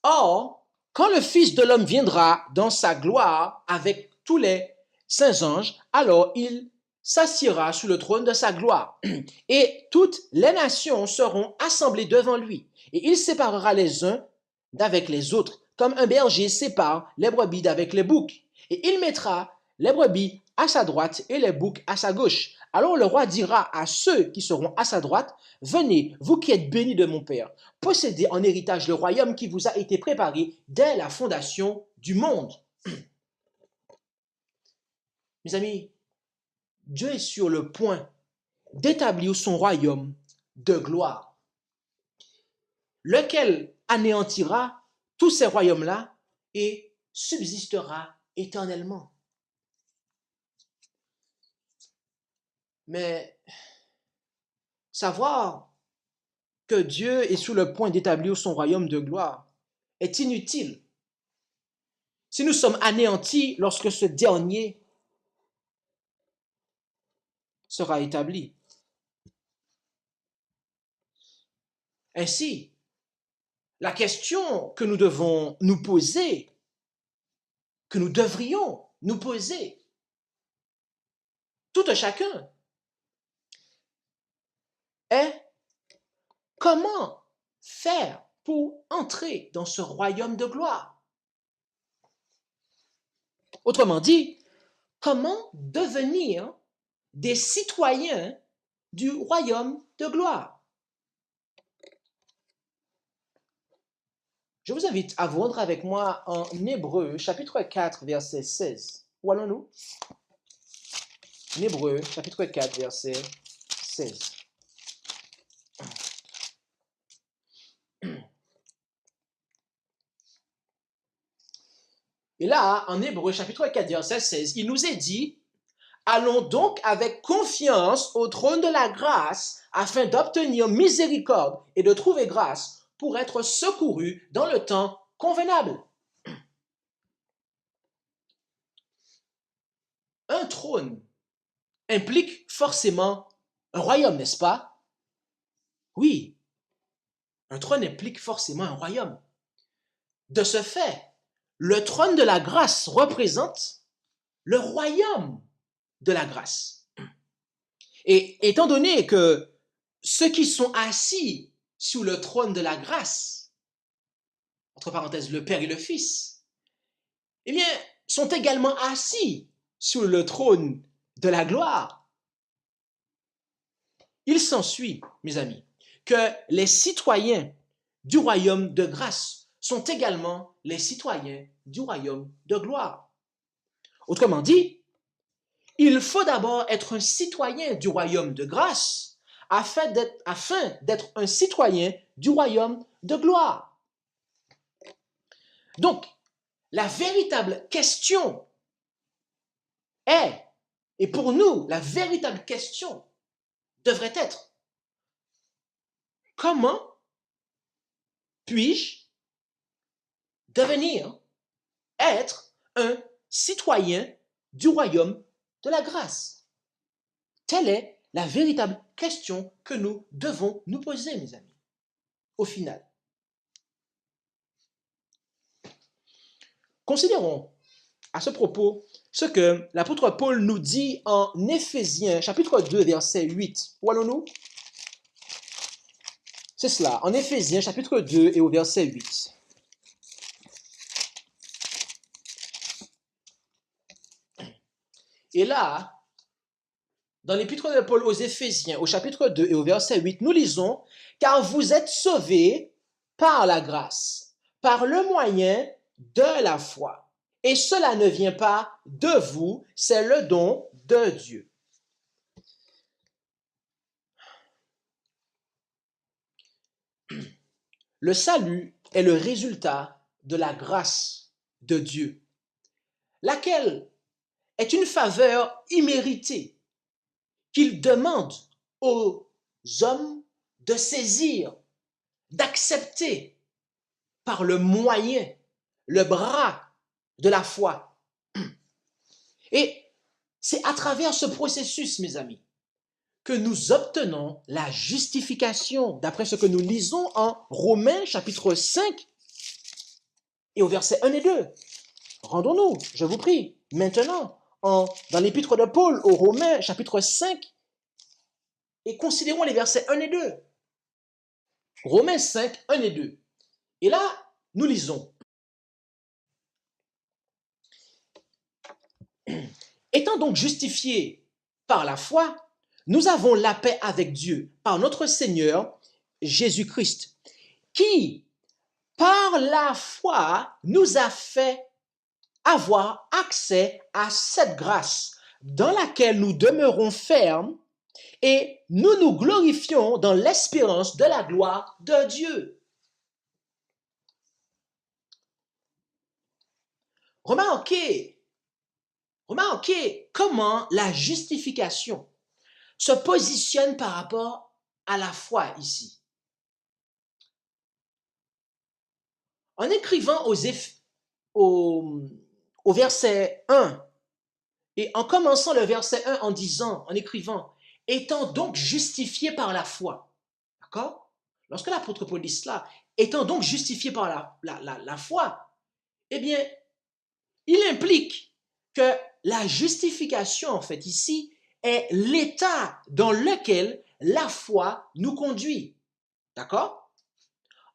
Speaker 2: Or, quand le Fils de l'homme viendra dans sa gloire avec tous les saints anges, alors il s'assiera sur le trône de sa gloire. Et toutes les nations seront assemblées devant lui. Et il séparera les uns d'avec les autres, comme un berger sépare les brebis d'avec les boucs. Et il mettra les brebis à sa droite et les boucs à sa gauche. Alors le roi dira à ceux qui seront à sa droite, « Venez, vous qui êtes bénis de mon Père, possédez en héritage le royaume qui vous a été préparé dès la fondation du monde. » Mes amis, Dieu est sur le point d'établir son royaume de gloire, lequel anéantira tous ces royaumes-là et subsistera éternellement. Mais savoir que Dieu est sur le point d'établir son royaume de gloire est inutile si nous sommes anéantis lorsque ce dernier sera établi. Ainsi, la question que nous devons nous poser, que nous devrions nous poser, tout un chacun, est comment faire pour entrer dans ce royaume de gloire? Autrement dit, comment devenir des citoyens du royaume de gloire? Je vous invite à vous rendre avec moi en Hébreux, chapitre 4, verset 16. Où allons-nous? En Hébreux, chapitre 4, verset 16. Et là, en Hébreux, chapitre 4, verset 16, il nous est dit, « Allons donc avec confiance au trône de la grâce afin d'obtenir miséricorde et de trouver grâce pour être secourus dans le temps convenable. » Un trône implique forcément un royaume, n'est-ce pas? Oui, un trône implique forcément un royaume. De ce fait, le trône de la grâce représente le royaume de la grâce. Et étant donné que ceux qui sont assis sous le trône de la grâce, entre parenthèses, le Père et le Fils, eh bien, sont également assis sur le trône de la gloire. Il s'ensuit, mes amis, que les citoyens du royaume de grâce sont également les citoyens du royaume de gloire. Autrement dit, il faut d'abord être un citoyen du royaume de grâce afin d'être un citoyen du royaume de gloire. Donc, la véritable question est, et pour nous, la véritable question devrait être, comment puis-je devenir, être un citoyen du royaume de la grâce? Telle est la véritable question que nous devons nous poser, mes amis, au final. Considérons à ce propos ce que l'apôtre Paul nous dit en Éphésiens, chapitre 2, verset 8. Où allons-nous? C'est cela, en Éphésiens, chapitre 2 et au verset 8. Et là, dans l'épître de Paul aux Éphésiens, au chapitre 2 et au verset 8, nous lisons « Car vous êtes sauvés par la grâce, par le moyen de la foi. Et cela ne vient pas de vous, c'est le don de Dieu. » Le salut est le résultat de la grâce de Dieu, laquelle est une faveur imméritée qu'il demande aux hommes de saisir, d'accepter par le moyen, le bras de la foi. Et c'est à travers ce processus, mes amis, que nous obtenons la justification, d'après ce que nous lisons en Romains chapitre 5 et au verset 1 et 2. Rendons-nous, je vous prie, maintenant, dans l'épître de Paul aux Romains chapitre 5 et considérons les versets 1 et 2. Romains 5, 1 et 2. Et là, nous lisons. Étant donc justifiés par la foi, nous avons la paix avec Dieu par notre Seigneur Jésus-Christ, qui, par la foi, nous a fait avoir accès à cette grâce dans laquelle nous demeurons fermes et nous nous glorifions dans l'espérance de la gloire de Dieu. Remarquez comment la justification se positionne par rapport à la foi ici. En écrivant au verset 1, et en commençant le verset 1 en disant, en écrivant, « Étant donc justifié par la foi », d'accord? Lorsque l'apôtre Paul dit cela, « Étant donc justifié par la foi », eh bien, il implique que la justification, en fait, ici, est l'état dans lequel la foi nous conduit. D'accord?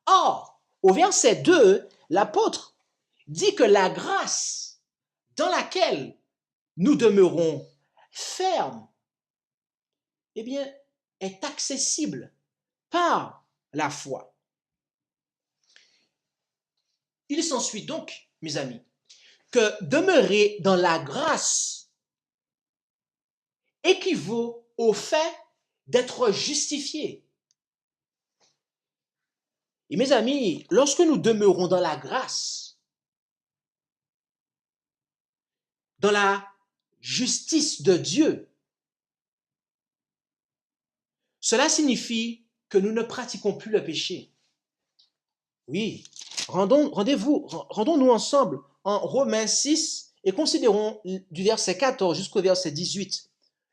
Speaker 2: Or, au verset 2, l'apôtre dit que la grâce dans laquelle nous demeurons fermes, eh bien, est accessible par la foi. Il s'ensuit donc, mes amis, que demeurer dans la grâce équivaut au fait d'être justifié. Et mes amis, lorsque nous demeurons dans la grâce, dans la justice de Dieu, cela signifie que nous ne pratiquons plus le péché. Oui, rendons-nous ensemble en Romains 6 et considérons du verset 14 jusqu'au verset 18.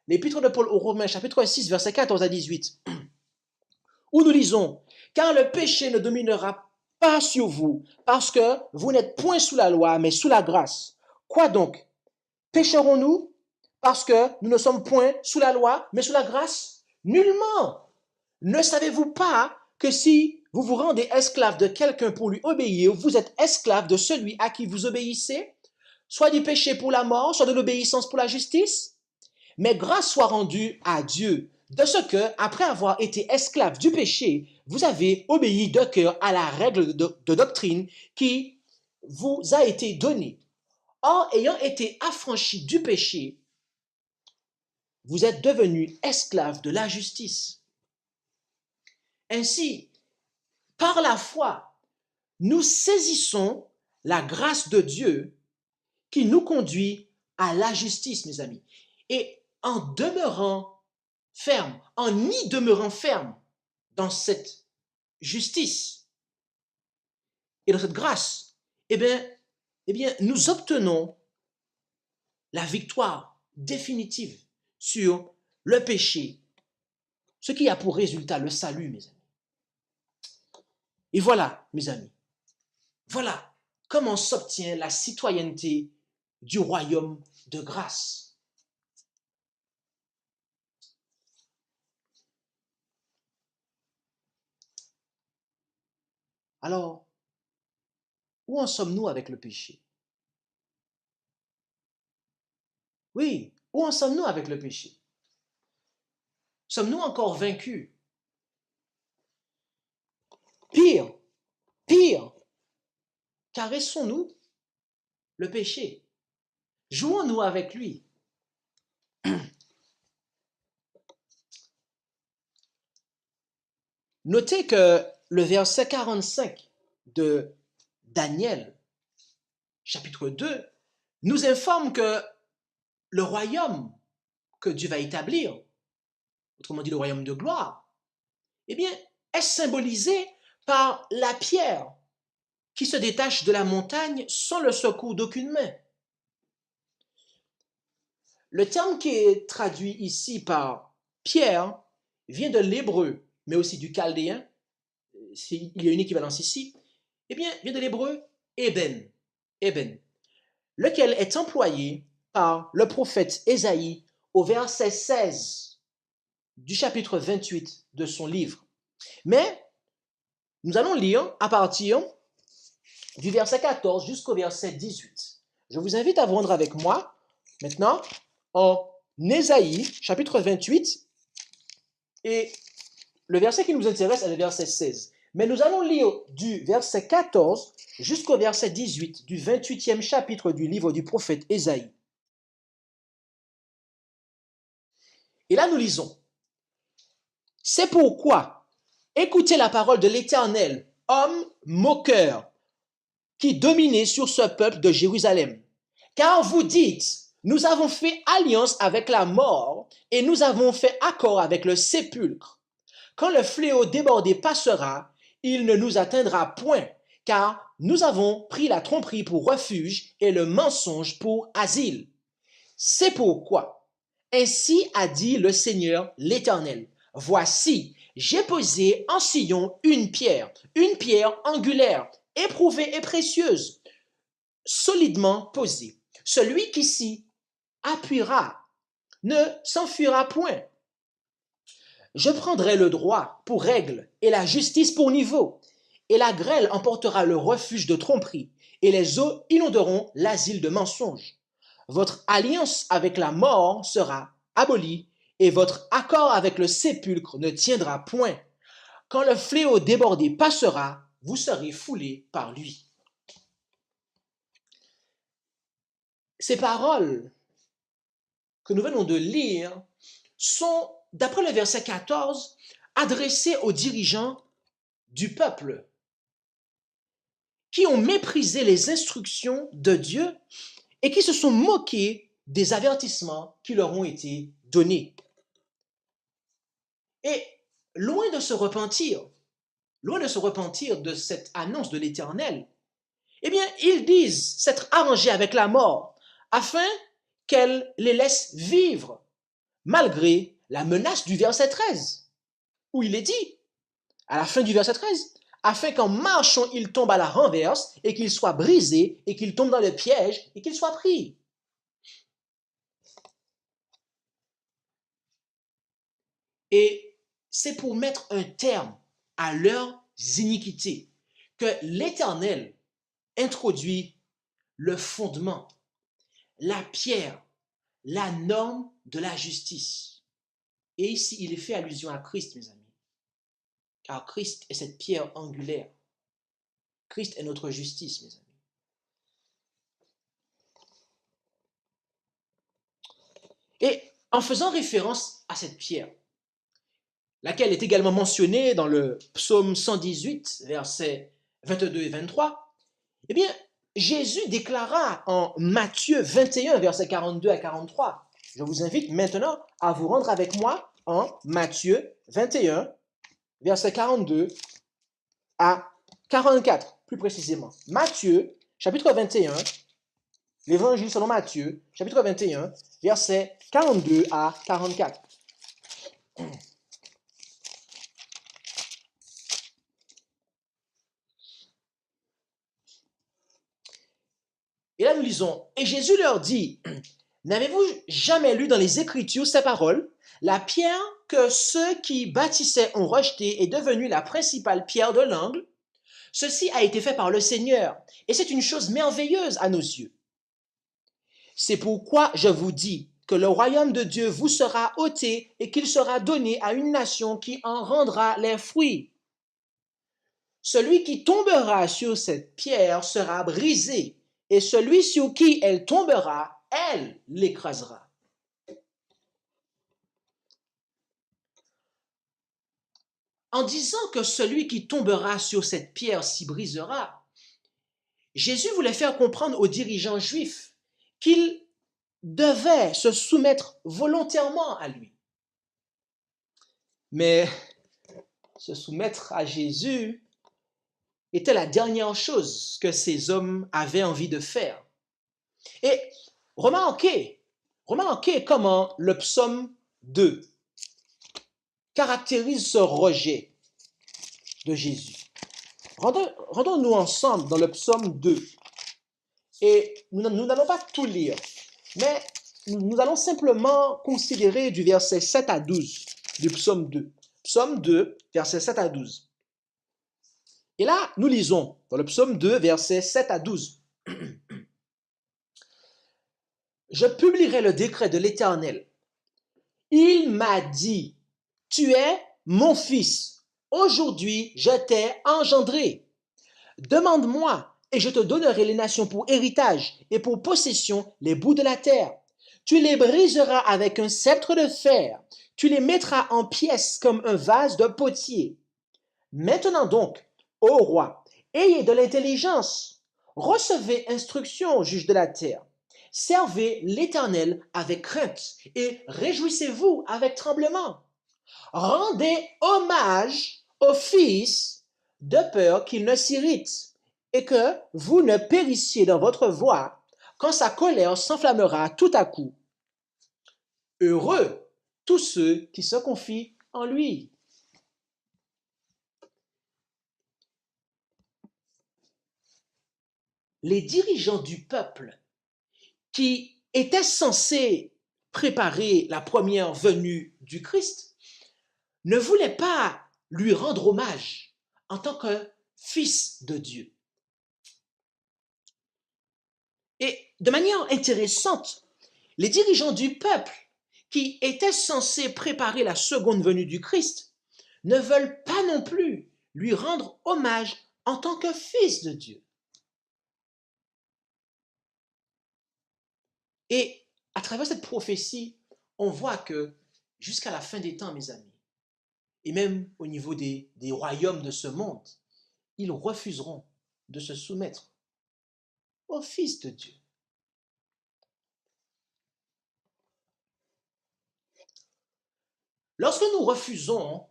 Speaker 2: L'épître de Paul aux Romains, chapitre 6, verset 14 à 18, où nous lisons « Car le péché ne dominera pas sur vous, parce que vous n'êtes point sous la loi, mais sous la grâce. Quoi donc? Pécherons-nous parce que nous ne sommes point sous la loi, mais sous la grâce? Nullement! Ne savez-vous pas que si vous vous rendez esclave de quelqu'un pour lui obéir, vous êtes esclave de celui à qui vous obéissez, soit du péché pour la mort, soit de l'obéissance pour la justice? Mais grâce soit rendue à Dieu, de ce que, après avoir été esclave du péché, vous avez obéi de cœur à la règle de doctrine qui vous a été donnée. Or, ayant été affranchis du péché, vous êtes devenus esclaves de la justice. Ainsi, par la foi, nous saisissons la grâce de Dieu qui nous conduit à la justice, mes amis. Et en demeurant ferme, en y demeurant ferme dans cette justice et dans cette grâce, eh bien, nous obtenons la victoire définitive sur le péché, ce qui a pour résultat le salut, mes amis. Et voilà, mes amis, voilà comment s'obtient la citoyenneté du royaume de grâce. Alors, où en sommes-nous avec le péché? Oui, où en sommes-nous avec le péché? Sommes-nous encore vaincus? Pire, caressons-nous le péché? Jouons-nous avec lui? Notez que le verset 45 de Daniel, chapitre 2, nous informe que le royaume que Dieu va établir, autrement dit le royaume de gloire, eh bien, est symbolisé par la pierre qui se détache de la montagne sans le secours d'aucune main. Le terme qui est traduit ici par pierre vient de l'hébreu, mais aussi du chaldéen, il y a une équivalence ici, eh bien, vient de l'hébreu eben, lequel est employé par le prophète Ésaïe au verset 16 du chapitre 28 de son livre. Mais nous allons lire à partir du verset 14 jusqu'au verset 18. Je vous invite à vous rendre avec moi maintenant en Ésaïe, chapitre 28, et le verset qui nous intéresse est le verset 16. Mais nous allons lire du verset 14 jusqu'au verset 18 du 28e chapitre du livre du prophète Ésaïe. Et là, nous lisons. « C'est pourquoi, écoutez la parole de l'Éternel, homme moqueur, qui dominait sur ce peuple de Jérusalem. Car vous dites, nous avons fait alliance avec la mort et nous avons fait accord avec le sépulcre. Quand le fléau débordé passera, il ne nous atteindra point, car nous avons pris la tromperie pour refuge et le mensonge pour asile. C'est pourquoi, ainsi a dit le Seigneur l'Éternel. Voici, j'ai posé en Sion une pierre angulaire, éprouvée et précieuse, solidement posée. Celui qui s'y appuiera ne s'enfuira point. Je prendrai le droit pour règle et la justice pour niveau, et la grêle emportera le refuge de tromperie, et les eaux inonderont l'asile de mensonges. Votre alliance avec la mort sera abolie, et votre accord avec le sépulcre ne tiendra point. Quand le fléau débordé passera, vous serez foulés par lui. Ces paroles que nous venons de lire sont, d'après le verset 14, adressées aux dirigeants du peuple qui ont méprisé les instructions de Dieu et qui se sont moqués des avertissements qui leur ont été donnés. Et loin de se repentir de cette annonce de l'Éternel, eh bien, ils disent s'être arrangés avec la mort afin qu'elle les laisse vivre, malgré la menace du verset 13, où il est dit, à la fin du verset 13, afin qu'en marchant, il tombe à la renverse et qu'il soit brisé et qu'il tombe dans le piège et qu'il soit pris. Et c'est pour mettre un terme à leurs iniquités que l'Éternel introduit le fondement, la pierre, la norme de la justice. Et ici, il est fait allusion à Christ, mes amis. Car Christ est cette pierre angulaire. Christ est notre justice, mes amis. Et en faisant référence à cette pierre, laquelle est également mentionnée dans le psaume 118, versets 22 et 23, eh bien, Jésus déclara en Matthieu 21, versets 42 à 43. Je vous invite maintenant à vous rendre avec moi en Matthieu 21, versets 42 à 44, plus précisément. Matthieu, chapitre 21, l'évangile selon Matthieu, chapitre 21, versets 42 à 44. Et là, nous lisons, « Et Jésus leur dit, n'avez-vous jamais lu dans les Écritures ces paroles? La pierre que ceux qui bâtissaient ont rejetée est devenue la principale pierre de l'angle. Ceci a été fait par le Seigneur, et c'est une chose merveilleuse à nos yeux. C'est pourquoi je vous dis que le royaume de Dieu vous sera ôté et qu'il sera donné à une nation qui en rendra les fruits. Celui qui tombera sur cette pierre sera brisé, et celui sur qui elle tombera, elle l'écrasera. » En disant que celui qui tombera sur cette pierre s'y brisera, Jésus voulait faire comprendre aux dirigeants juifs qu'ils devaient se soumettre volontairement à lui. Mais se soumettre à Jésus était la dernière chose que ces hommes avaient envie de faire. Et remarquez comment le psaume 2 caractérise ce rejet de Jésus. Rendons-nous ensemble dans le psaume 2. Et nous n'allons pas tout lire, mais nous allons simplement considérer du verset 7 à 12 du psaume 2. Psaume 2, verset 7 à 12. Et là, nous lisons dans le psaume 2, versets 7 à 12. « Je publierai le décret de l'Éternel. Il m'a dit, tu es mon fils. Aujourd'hui, je t'ai engendré. Demande-moi, et je te donnerai les nations pour héritage et pour possession les bouts de la terre. Tu les briseras avec un sceptre de fer. Tu les mettras en pièces comme un vase de potier. Maintenant donc, ô roi, ayez de l'intelligence. Recevez instruction, juge de la terre. Servez l'Éternel avec crainte et réjouissez-vous avec tremblement. Rendez hommage au Fils de peur qu'il ne s'irrite et que vous ne périssiez dans votre voie quand sa colère s'enflammera tout à coup. Heureux tous ceux qui se confient en lui. Les dirigeants du peuple qui étaient censés préparer la première venue du Christ ne voulaient pas lui rendre hommage en tant que fils de Dieu. Et de manière intéressante, les dirigeants du peuple qui étaient censés préparer la seconde venue du Christ ne veulent pas non plus lui rendre hommage en tant que fils de Dieu. Et à travers cette prophétie, on voit que jusqu'à la fin des temps, mes amis, et même au niveau des royaumes de ce monde, ils refuseront de se soumettre au Fils de Dieu. Lorsque nous refusons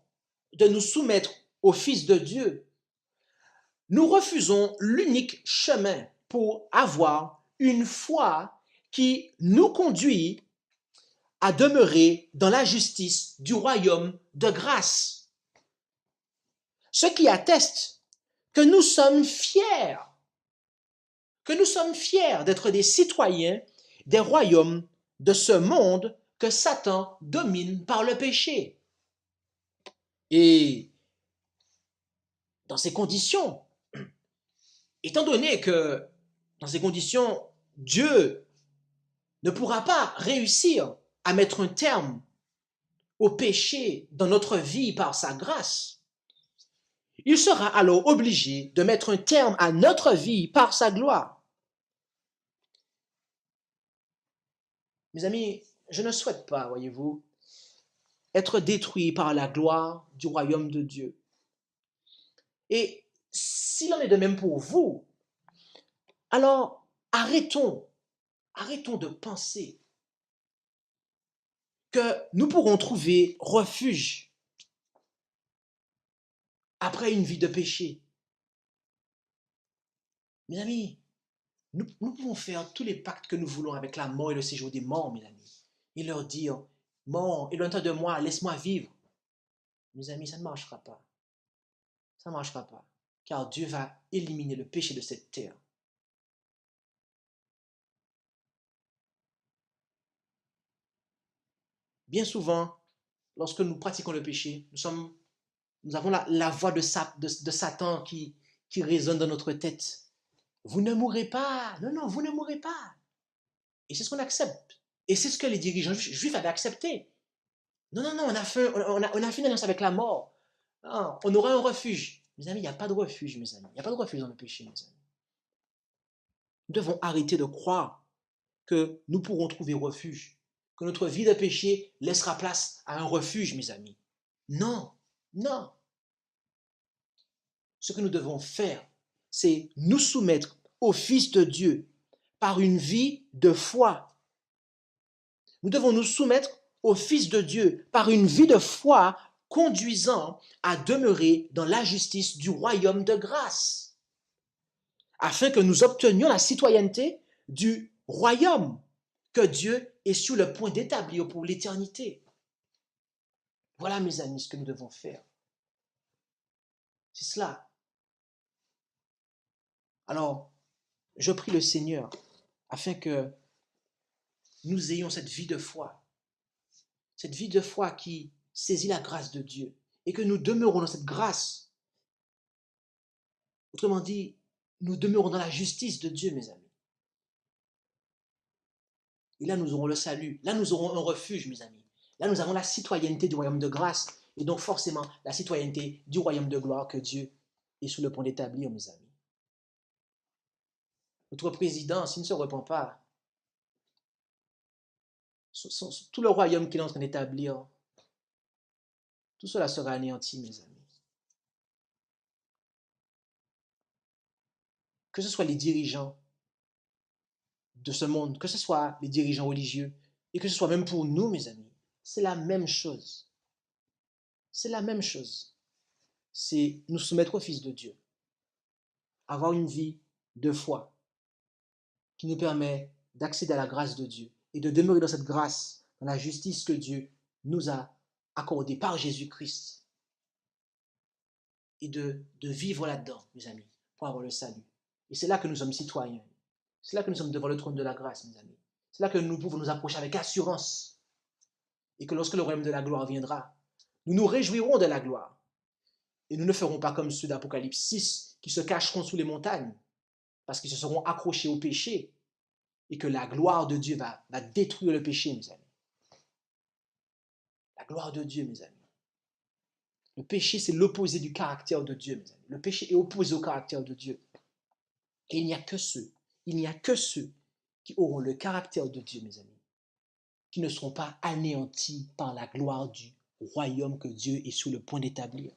Speaker 2: de nous soumettre au Fils de Dieu, nous refusons l'unique chemin pour avoir une foi qui nous conduit à demeurer dans la justice du royaume de grâce. Ce qui atteste que nous sommes fiers d'être des citoyens des royaumes de ce monde que Satan domine par le péché. Et dans ces conditions, étant donné que dans ces conditions, Dieu ne pourra pas réussir à mettre un terme au péché dans notre vie par sa grâce, il sera alors obligé de mettre un terme à notre vie par sa gloire. Mes amis, je ne souhaite pas, voyez-vous, être détruit par la gloire du royaume de Dieu. Et s'il en est de même pour vous, alors arrêtons de penser que nous pourrons trouver refuge après une vie de péché. Mes amis, nous pouvons faire tous les pactes que nous voulons avec la mort et le séjour des morts, mes amis, et leur dire, mort, éloigne-toi de moi, laisse-moi vivre. Mes amis, ça ne marchera pas. Ça ne marchera pas, car Dieu va éliminer le péché de cette terre. Bien souvent, lorsque nous pratiquons le péché, nous avons la voix de Satan qui résonne dans notre tête. Vous ne mourrez pas. Non, non, vous ne mourrez pas. Et c'est ce qu'on accepte. Et c'est ce que les dirigeants juifs avaient accepté. Non, non, non, on a fait une alliance avec la mort. Non, on aura un refuge. Mes amis, il n'y a pas de refuge, mes amis. Il n'y a pas de refuge dans le péché, mes amis. Nous devons arrêter de croire que nous pourrons trouver refuge, que notre vie de péché laissera place à un refuge, mes amis. Non, non. Ce que nous devons faire, c'est nous soumettre au Fils de Dieu par une vie de foi. Nous devons nous soumettre au Fils de Dieu par une vie de foi conduisant à demeurer dans la justice du royaume de grâce, afin que nous obtenions la citoyenneté du royaume que Dieu est sur le point d'établir pour l'éternité. Voilà, mes amis, ce que nous devons faire. C'est cela. Alors, je prie le Seigneur afin que nous ayons cette vie de foi qui saisit la grâce de Dieu et que nous demeurons dans cette grâce. Autrement dit, nous demeurons dans la justice de Dieu, mes amis. Et là, nous aurons le salut. Là, nous aurons un refuge, mes amis. Là, nous avons la citoyenneté du royaume de grâce et donc forcément la citoyenneté du royaume de gloire que Dieu est sur le point d'établir, mes amis. Notre président, s'il ne se repent pas, tout le royaume qu'il est en train d'établir, tout cela sera anéanti, mes amis. Que ce soit les dirigeants de ce monde, que ce soit les dirigeants religieux, et que ce soit même pour nous, mes amis, c'est la même chose. c'est la même chose. C'est nous soumettre au Fils de Dieu. Avoir une vie de foi qui nous permet d'accéder à la grâce de Dieu et de demeurer dans cette grâce, dans la justice que Dieu nous a accordée par Jésus-Christ. Et de vivre là-dedans, mes amis, pour avoir le salut. Et c'est là que nous sommes citoyens. C'est là que nous sommes devant le trône de la grâce, mes amis. C'est là que nous pouvons nous approcher avec assurance. Et que lorsque le royaume de la gloire viendra, nous nous réjouirons de la gloire. Et nous ne ferons pas comme ceux d'Apocalypse 6 qui se cacheront sous les montagnes parce qu'ils se seront accrochés au péché et que la gloire de Dieu va détruire le péché, mes amis. La gloire de Dieu, mes amis. Le péché, c'est l'opposé du caractère de Dieu, mes amis. Le péché est opposé au caractère de Dieu. Et il n'y a que ceux qui auront le caractère de Dieu, mes amis, qui ne seront pas anéantis par la gloire du royaume que Dieu est sur le point d'établir.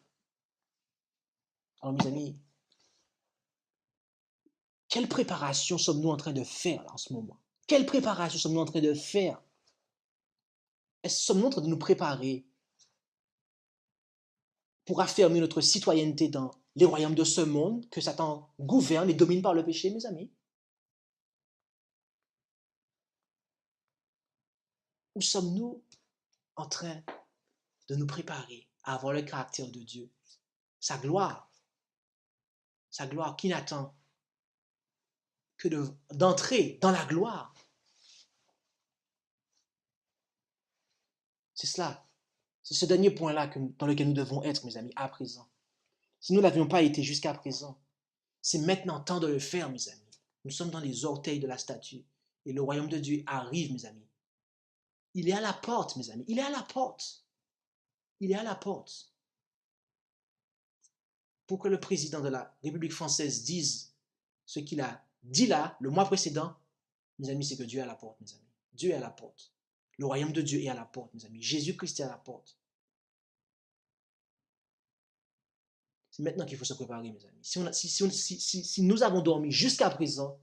Speaker 2: Alors, mes amis, quelle préparation sommes-nous en train de faire là, en ce moment? Quelle préparation sommes-nous en train de faire? Sommes-nous en train de nous préparer pour affirmer notre citoyenneté dans les royaumes de ce monde que Satan gouverne et domine par le péché, mes amis? Ou sommes-nous en train de nous préparer à avoir le caractère de Dieu, sa gloire qui n'attend que d'entrer dans la gloire? C'est cela. C'est ce dernier point-là dans lequel nous devons être, mes amis, à présent. Si nous ne l'avions pas été jusqu'à présent, c'est maintenant temps de le faire, mes amis. Nous sommes dans les orteils de la statue et le royaume de Dieu arrive, mes amis. Il est à la porte, mes amis. Il est à la porte. Il est à la porte. Pour que le président de la République française dise ce qu'il a dit là, le mois précédent, mes amis, c'est que Dieu est à la porte, mes amis. Dieu est à la porte. Le royaume de Dieu est à la porte, mes amis. Jésus-Christ est à la porte. C'est maintenant qu'il faut se préparer, mes amis. Si nous avons dormi jusqu'à présent,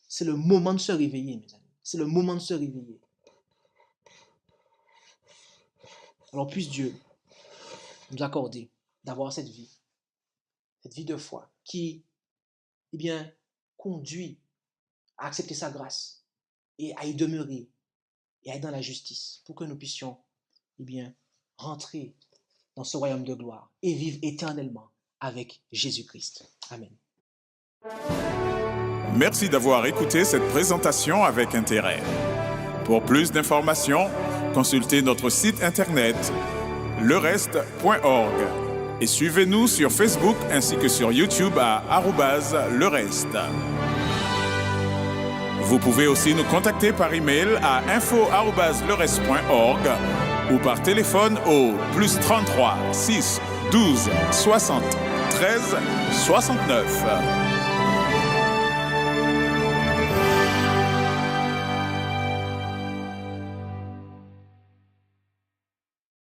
Speaker 2: c'est le moment de se réveiller, mes amis. C'est le moment de se réveiller. Alors puisse Dieu nous accorder d'avoir cette vie de foi qui, conduit à accepter sa grâce et à y demeurer et à être dans la justice pour que nous puissions, rentrer dans ce royaume de gloire et vivre éternellement avec Jésus-Christ. Amen.
Speaker 1: Merci d'avoir écouté cette présentation avec intérêt. Pour plus d'informations, consultez notre site internet lereste.org et suivez-nous sur Facebook ainsi que sur YouTube à @lereste. Vous pouvez aussi nous contacter par email à info@lereste.org ou par téléphone au +33 6 12 60 13 69.